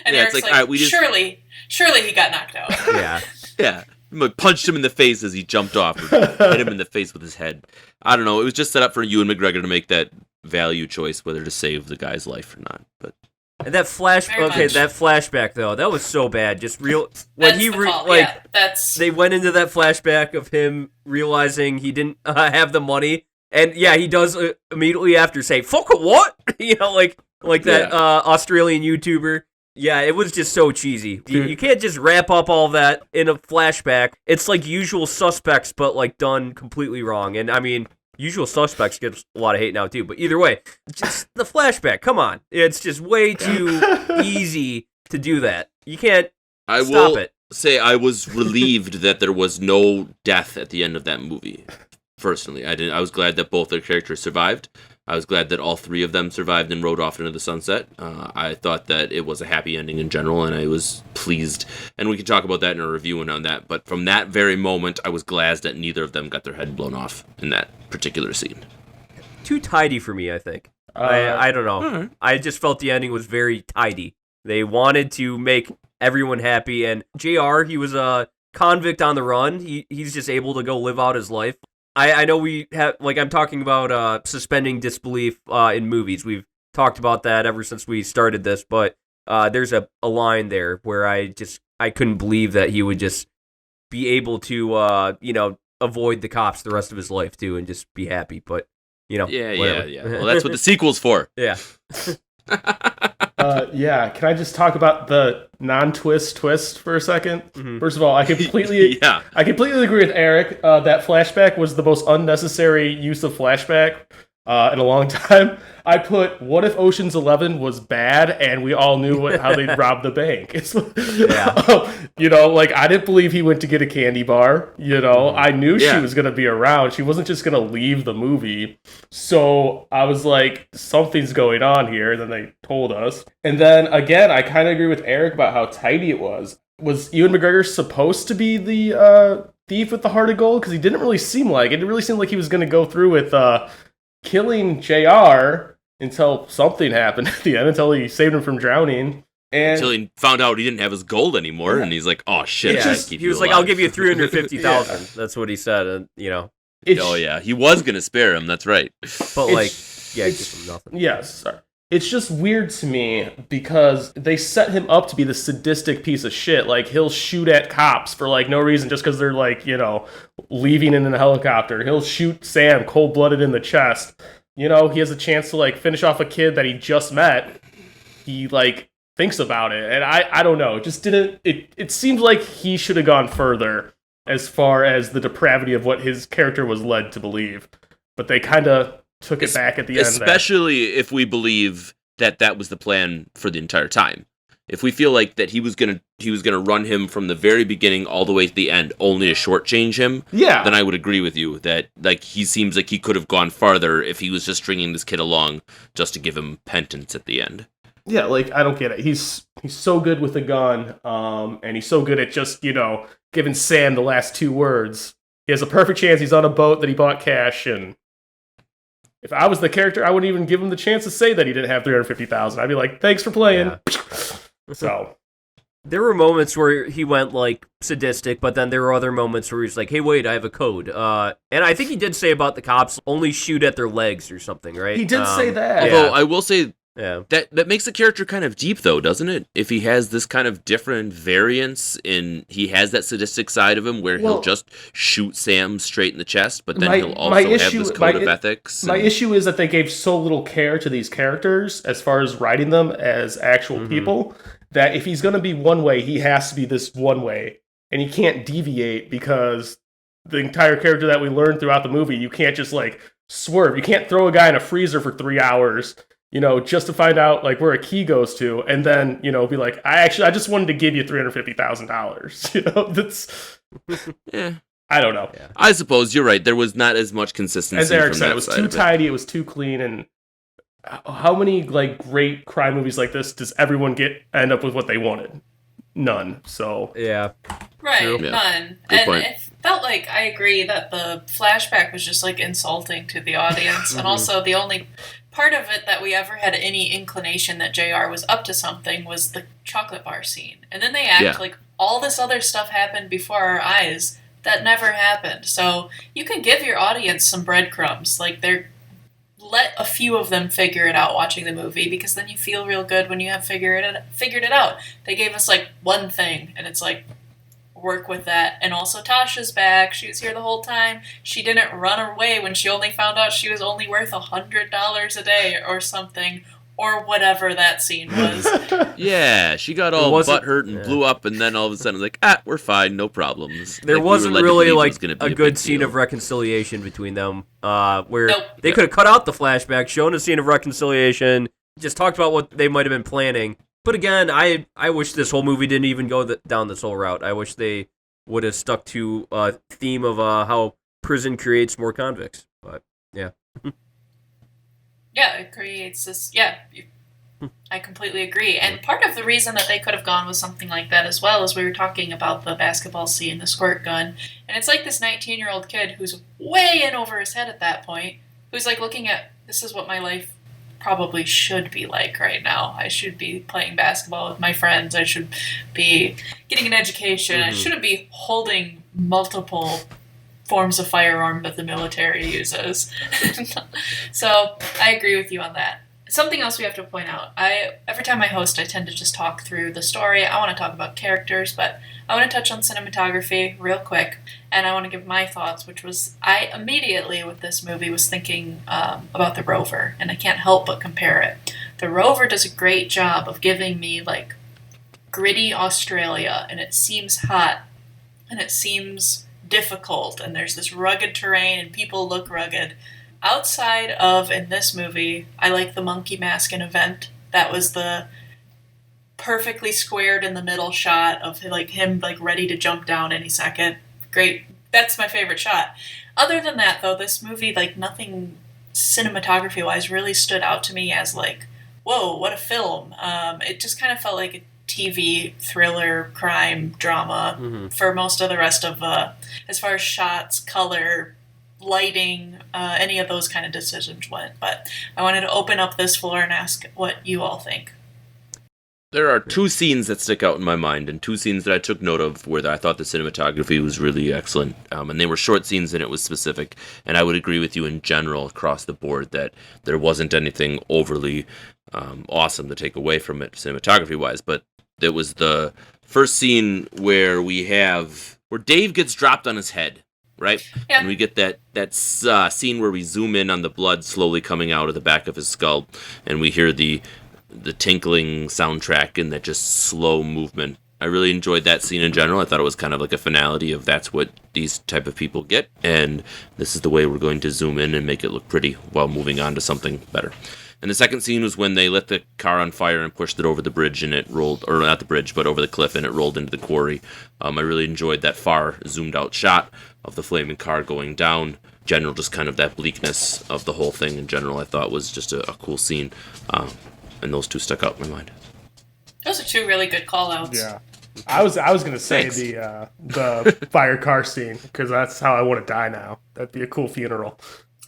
And Yeah, Eric's it's like, like, all right, we just- surely he got knocked out. Yeah. Yeah. Punched him in the face as he jumped off. Or hit him in the face with his head. I don't know. It was just set up for Ewan McGregor to make that value choice, whether to save the guy's life or not. But And that flashback though, that was so bad. Just real when That's he the call. Yeah, that's they went into that flashback of him realizing he didn't have the money, and yeah, he does immediately after say "fuck it, what?" like that Australian YouTuber. Yeah, it was just so cheesy. You can't just wrap up all that in a flashback. It's like Usual Suspects, but like done completely wrong. And I mean, Usual Suspects gets a lot of hate now too. But either way, just the flashback. Come on, it's just way too easy to do that. You can't stop it. Say I was relieved that there was no death at the end of that movie. Personally, I was glad that both their characters survived. I was glad that all three of them survived and rode off into the sunset. I thought that it was a happy ending in general, and I was pleased. And we can talk about that in a review and on that. But from that very moment, I was glad that neither of them got their head blown off in that particular scene. Too tidy for me, I think. I don't know. I just felt the ending was very tidy. They wanted to make everyone happy, and JR, he was a convict on the run. He's just able to go live out his life. I know we have, like, I'm talking about suspending disbelief in movies. We've talked about that ever since we started this, but there's a line there where I couldn't believe that he would just be able to, avoid the cops the rest of his life, too, and just be happy, but, whatever. Yeah. Well, that's what the sequel's for. Yeah. Can I just talk about the non-twist for a second? Mm-hmm. First of all, I completely agree with Eric. That flashback was the most unnecessary use of flashback in a long time. I put, what if Ocean's 11 was bad and we all knew how they'd rob the bank? It's, I didn't believe he went to get a candy bar. I knew she was going to be around. She wasn't just going to leave the movie. So I was like, something's going on here. Then they told us. And then again, I kind of agree with Eric about how tidy it was. Was Ewan McGregor supposed to be the thief with the heart of gold? Because he didn't really seem like it. It didn't really seem like he was going to go through with killing JR until something happened at the end, until he saved him from drowning. And until he found out he didn't have his gold anymore, and he's like, "Oh shit!" He was like, "I'll give you 350,000." That's what he said, and he was gonna spare him. That's right. But give him nothing. Yes, sorry. It's just weird to me because they set him up to be the sadistic piece of shit. Like, he'll shoot at cops for no reason, just because they're leaving in a helicopter. He'll shoot Sam cold-blooded in the chest. He has a chance to finish off a kid that he just met. He thinks about it, and I don't know. It just didn't. It seemed like he should have gone further as far as the depravity of what his character was led to believe. But they kind of took it back at the end. Especially if we believe that was the plan for the entire time. If we feel like that he was gonna run him from the very beginning all the way to the end, only to shortchange him, then I would agree with you that he seems like he could have gone farther if he was just stringing this kid along just to give him penance at the end. Yeah, I don't get it. He's so good with a gun, and he's so good at just giving Sam the last two words. He has a perfect chance. He's on a boat that he bought cash, and if I was the character, I wouldn't even give him the chance to say that he didn't have 350,000. I'd be like, "Thanks for playing." Yeah. So there were moments where he went sadistic, but then there were other moments where he's like, "Hey, wait, I have a code." And I think he did say about the cops only shoot at their legs or something, right? He did say that. Although I will say that makes the character kind of deep, though, doesn't it? If he has this kind of different variance he has that sadistic side of him where he'll just shoot Sam straight in the chest, but then he'll also have this code of ethics. My issue is that they gave so little care to these characters as far as writing them as actual people, that if he's going to be one way, he has to be this one way, and he can't deviate, because the entire character that we learned throughout the movie, you can't just swerve. You can't throw a guy in a freezer for 3 hours, just to find out where a key goes to, and then be like, I just wanted to give you $350,000. That's I don't know. Yeah. I suppose you're right. There was not as much consistency. As Eric from said, that it was side too of it. tidy. It was too clean. And how many great crime movies like this does everyone end up with what they wanted? none. So Yeah. Right, True. Yeah. none. Good And point. it felt like I agree that the flashback was just like insulting to the audience. And also, the only part of it that we ever had any inclination that JR was up to something was the chocolate bar scene. And then they act Yeah. like all this other stuff happened before our eyes that never happened. So you can give your audience some breadcrumbs. Like, let a few of them figure it out watching the movie, because then you feel real good when you have figured it out. They gave us like one thing, and it's like, work with that. And also, Tasha's back. She was here the whole time. She didn't run away when she only found out she was only worth $100 a day or something, or whatever that scene was. Yeah, she got all wasn't- butthurt and yeah. blew up, and then all of a sudden, like, we're fine, no problems. There Like, we were wasn't led to really believe it was like gonna be a big good scene deal. of reconciliation between them, where Nope. they could have cut out the flashback, shown a scene of reconciliation, just talked about what they might have been planning. But again, I wish this whole movie didn't even go down this whole route. I wish they would have stuck to a theme of how prison creates more convicts. But yeah, Yeah, it creates this. Yeah, I completely agree. And part of the reason that they could have gone with something like that as well is we were talking about the basketball scene, the squirt gun. And it's like this 19-year-old kid who's way in over his head at that point, who's like looking at, this is what my life probably should be like right now. I should be playing basketball with my friends. I should be getting an education. I shouldn't be holding multiple forms of firearm that the military uses. So I agree with you on that. Something else we have to point out. Every time I host, I tend to just talk through the story. I want to talk about characters, but I want to touch on cinematography real quick, and I want to give my thoughts, which was, I immediately with this movie was thinking about the Rover, and I can't help but compare it. The Rover does a great job of giving me like gritty Australia, and it seems hot, and it seems difficult, and there's this rugged terrain, and people look rugged. Outside of, in this movie, I like the monkey mask in Event. That was the perfectly squared in the middle shot of like him like ready to jump down any second. Great. That's my favorite shot. Other than that, though, this movie, like, nothing cinematography-wise really stood out to me as like, whoa, what a film. It just kind of felt like a TV thriller crime drama for most of the rest of as far as shots, color, lighting, any of those kind of decisions went. But I wanted to open up this floor and ask what you all think. There are two scenes that stick out in my mind, and two scenes that I took note of where I thought the cinematography was really excellent. And they were short scenes, and it was specific. And I would agree with you in general across the board that there wasn't anything overly awesome to take away from it cinematography-wise. But it was the first scene where Dave gets dropped on his head, right? Yeah. And we get that scene where we zoom in on the blood slowly coming out of the back of his skull, and we hear the tinkling soundtrack and that just slow movement. I really enjoyed that scene in general. I thought it was kind of like a finality of that's what these type of people get, and this is the way we're going to zoom in and make it look pretty while moving on to something better. And the second scene was when they lit the car on fire and pushed it over the bridge, and it rolled, or not the bridge, but over the cliff, and it rolled into the quarry. I really enjoyed that far zoomed out shot of the flaming car going down. General, just kind of that bleakness of the whole thing in general, I thought was just a cool scene. And those two stuck out in my mind. Those are two really good call-outs. yeah, I was gonna say Thanks. the fire car scene because that's how I want to die now. That'd be a cool funeral.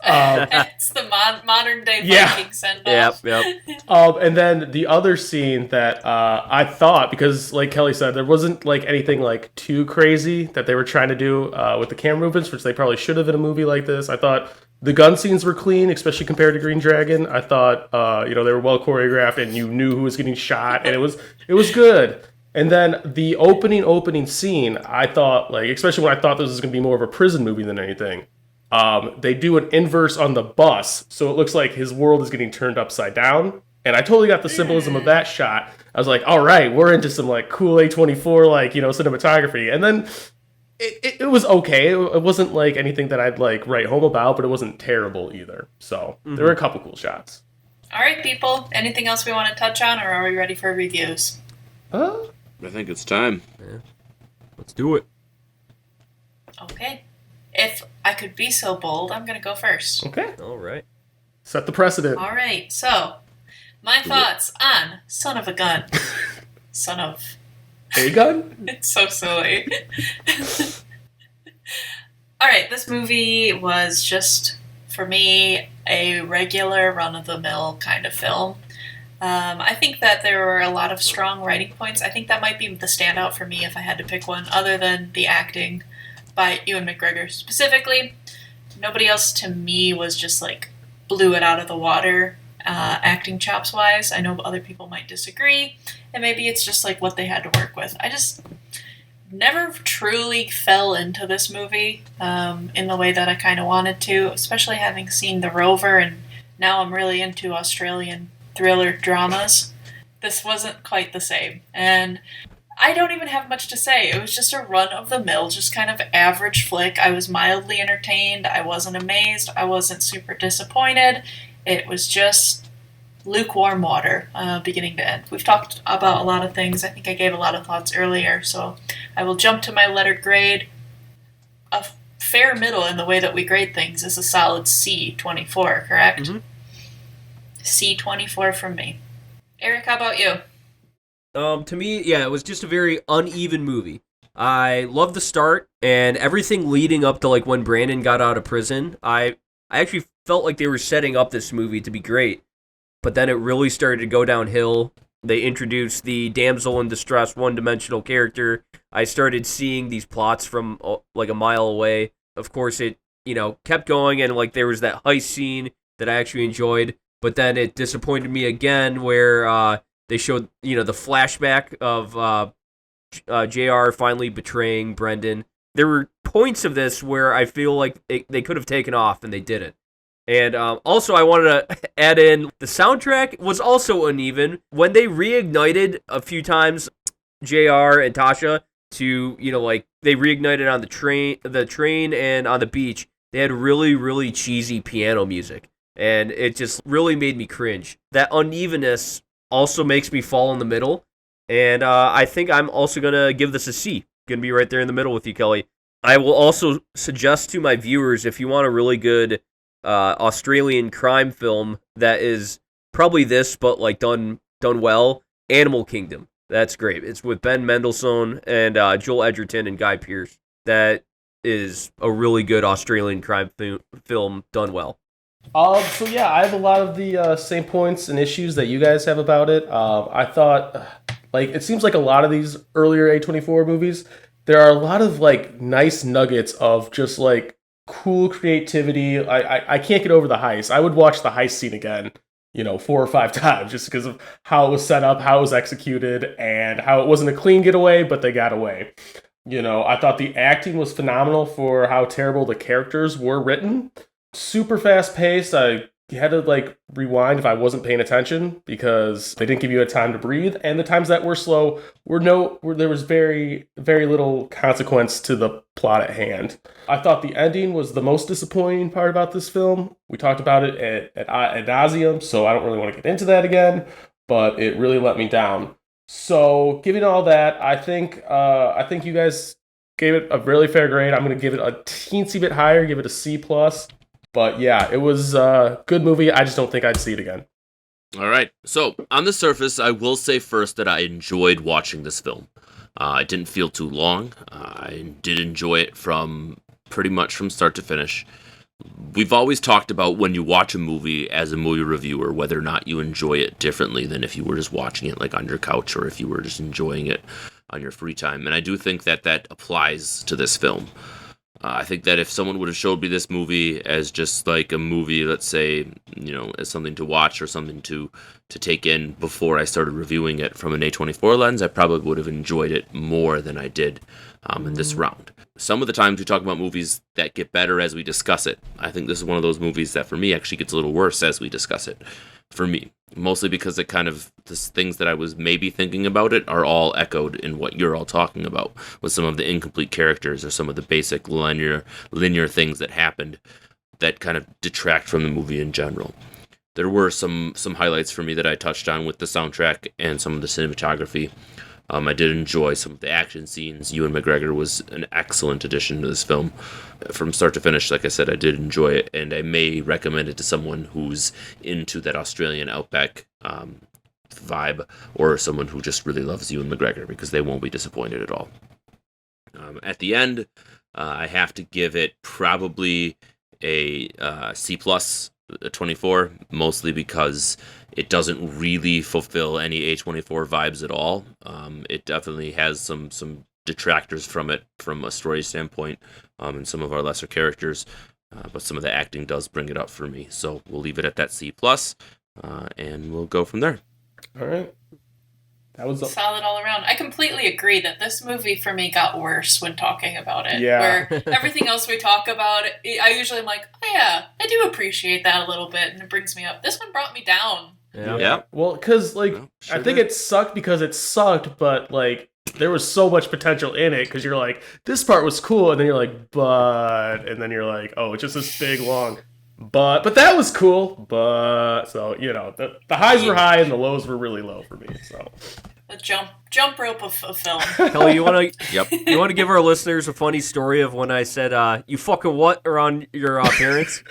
It's the modern day Yeah. Viking send-off. Yep. And then the other scene that I thought, because like Kelly said, there wasn't like anything like too crazy that they were trying to do with the camera movements, which they probably should have in a movie like this. I thought the gun scenes were clean, especially compared to Green Dragon. I thought they were well choreographed, and you knew who was getting shot, and it was good. And then the opening scene, I thought, like, especially when I thought this was going to be more of a prison movie than anything. They do an inverse on the bus, so it looks like his world is getting turned upside down. And I totally got the symbolism of that shot. I was like, all right, we're into some like cool A24 like cinematography. And then it was okay. It wasn't like anything that I'd like write home about, but it wasn't terrible either. So there were a couple cool shots. All right, people. Anything else we want to touch on, or are we ready for reviews? I think it's time. Let's do it. Okay. If I could be so bold, I'm going to go first. Okay, All right. set the precedent. All right. So, my thoughts on Son of a Gun. Son of. A gun? It's so silly. All right, this movie was just, for me, a regular run-of-the-mill kind of film. I think that there were a lot of strong writing points. I think that might be the standout for me if I had to pick one, other than the acting by Ewan McGregor specifically. Nobody else to me was just like blew it out of the water, acting chops wise. I know other people might disagree, and maybe it's just like what they had to work with. I just never truly fell into this movie in the way that I kind of wanted to, especially having seen The Rover, and now I'm really into Australian thriller dramas. This wasn't quite the same, and I don't even have much to say. It was just a run-of-the-mill, just kind of average flick. I was mildly entertained. I wasn't amazed. I wasn't super disappointed. It was just lukewarm water, beginning to end. We've talked about a lot of things. I think I gave a lot of thoughts earlier, so I will jump to my lettered grade. A fair middle in the way that we grade things is a solid C24, correct? Mm-hmm. C24 from me. Eric, how about you? To me, yeah, it was just a very uneven movie. I loved the start and everything leading up to like when Brandon got out of prison. I actually felt like they were setting up this movie to be great, but then it really started to go downhill. They introduced the damsel in distress, one-dimensional character. I started seeing these plots from like a mile away. Of course, it kept going, and like there was that heist scene that I actually enjoyed, but then it disappointed me again where they showed the flashback of JR finally betraying Brendan. There were points of this where I feel like they could have taken off and they didn't. And also, I wanted to add in the soundtrack was also uneven. When they reignited a few times, JR and Tasha to they reignited on the train and on the beach. They had really, really cheesy piano music, and it just really made me cringe. That unevenness also makes me fall in the middle, and I think I'm also gonna give this a C. Gonna be right there in the middle with you, Kelly. I will also suggest to my viewers, if you want a really good Australian crime film that is probably this, but like done well, Animal Kingdom. That's great. It's with Ben Mendelsohn and Joel Edgerton and Guy Pearce. That is a really good Australian crime film done well. So yeah, I have a lot of the same points and issues that you guys have about it. I thought, it seems like a lot of these earlier A24 movies, there are a lot of nice nuggets of just cool creativity. I can't get over the heist. I would watch the heist scene again, 4 or 5 times just because of how it was set up, how it was executed, and how it wasn't a clean getaway, but they got away. I thought the acting was phenomenal for how terrible the characters were written. Super fast paced. I had to rewind if I wasn't paying attention because they didn't give you a time to breathe, and the times that were slow there was very, very little consequence to the plot at hand. I thought the ending was the most disappointing part about this film. We talked about it ad nauseum, so I don't really want to get into that again, but it really let me down. So, given all that, I think you guys gave it a really fair grade. I'm going to give it a teensy bit higher, give it a C+. But yeah, it was a good movie. I just don't think I'd see it again. All right. So, on the surface, I will say first that I enjoyed watching this film. It didn't feel too long. I did enjoy it pretty much from start to finish. We've always talked about when you watch a movie as a movie reviewer, whether or not you enjoy it differently than if you were just watching it on your couch or if you were just enjoying it on your free time. And I do think that applies to this film. I think that if someone would have showed me this movie as just a movie, let's say, as something to watch or something to take in before I started reviewing it from an A24 lens, I probably would have enjoyed it more than I did in this round. Some of the times we talk about movies that get better as we discuss it. I think this is one of those movies that for me actually gets a little worse as we discuss it. For me, mostly because the things that I was maybe thinking about it are all echoed in what you're all talking about, with some of the incomplete characters or some of the basic linear things that happened that kind of detract from the movie in general. There were some highlights for me that I touched on with the soundtrack and some of the cinematography. I did enjoy some of the action scenes. Ewan McGregor was an excellent addition to this film. From start to finish, like I said, I did enjoy it, and I may recommend it to someone who's into that Australian outback vibe, or someone who just really loves Ewan McGregor, because they won't be disappointed at all. At the end, I have to give it probably a C+, a 24, mostly because it doesn't really fulfill any A24 vibes at all. It definitely has some detractors from it from a story standpoint, and some of our lesser characters, but some of the acting does bring it up for me. So we'll leave it at that C+, and we'll go from there. All right. That was solid all around. I completely agree that this movie for me got worse when talking about it. Yeah. Where everything else we talk about, I usually am like, oh yeah, I do appreciate that a little bit, and it brings me up. This one brought me down. Yeah. Well, because, like, I think it sucked because it sucked, but, like, there was so much potential in it, because you're like, this part was cool, and then you're like, but, and then you're like, oh, it's just this big, long, but that was cool, but, so, you know, the highs were high and the lows were really low for me, so. A jump rope of film. Kelly, you want to give our listeners a funny story of when I said, you fucking what around your parents?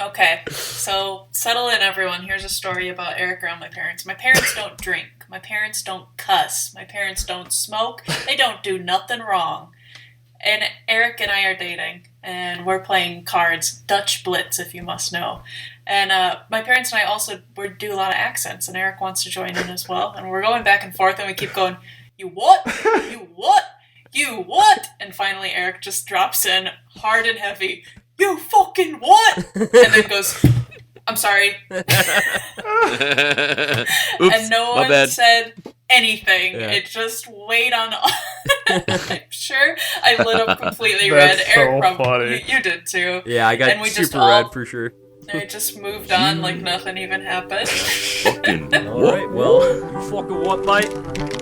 Okay, so settle in, everyone. Here's a story about Eric around my parents. My parents don't drink. My parents don't cuss. My parents don't smoke. They don't do nothing wrong. And Eric and I are dating, and we're playing cards, Dutch Blitz, if you must know. And my parents and I also do a lot of accents, and Eric wants to join in as well. And we're going back and forth, and we keep going, you what? You what? You what? And finally Eric just drops in hard and heavy, you fucking what? And then goes, I'm sorry. Oops, and no one said anything. Yeah. It just weighed on. I'm sure I lit up completely red. That's Eric so probably funny. You did too. Yeah, I got And we just super red for sure. And it just moved on like nothing even happened. Fucking All right, well, you fucking what, mate?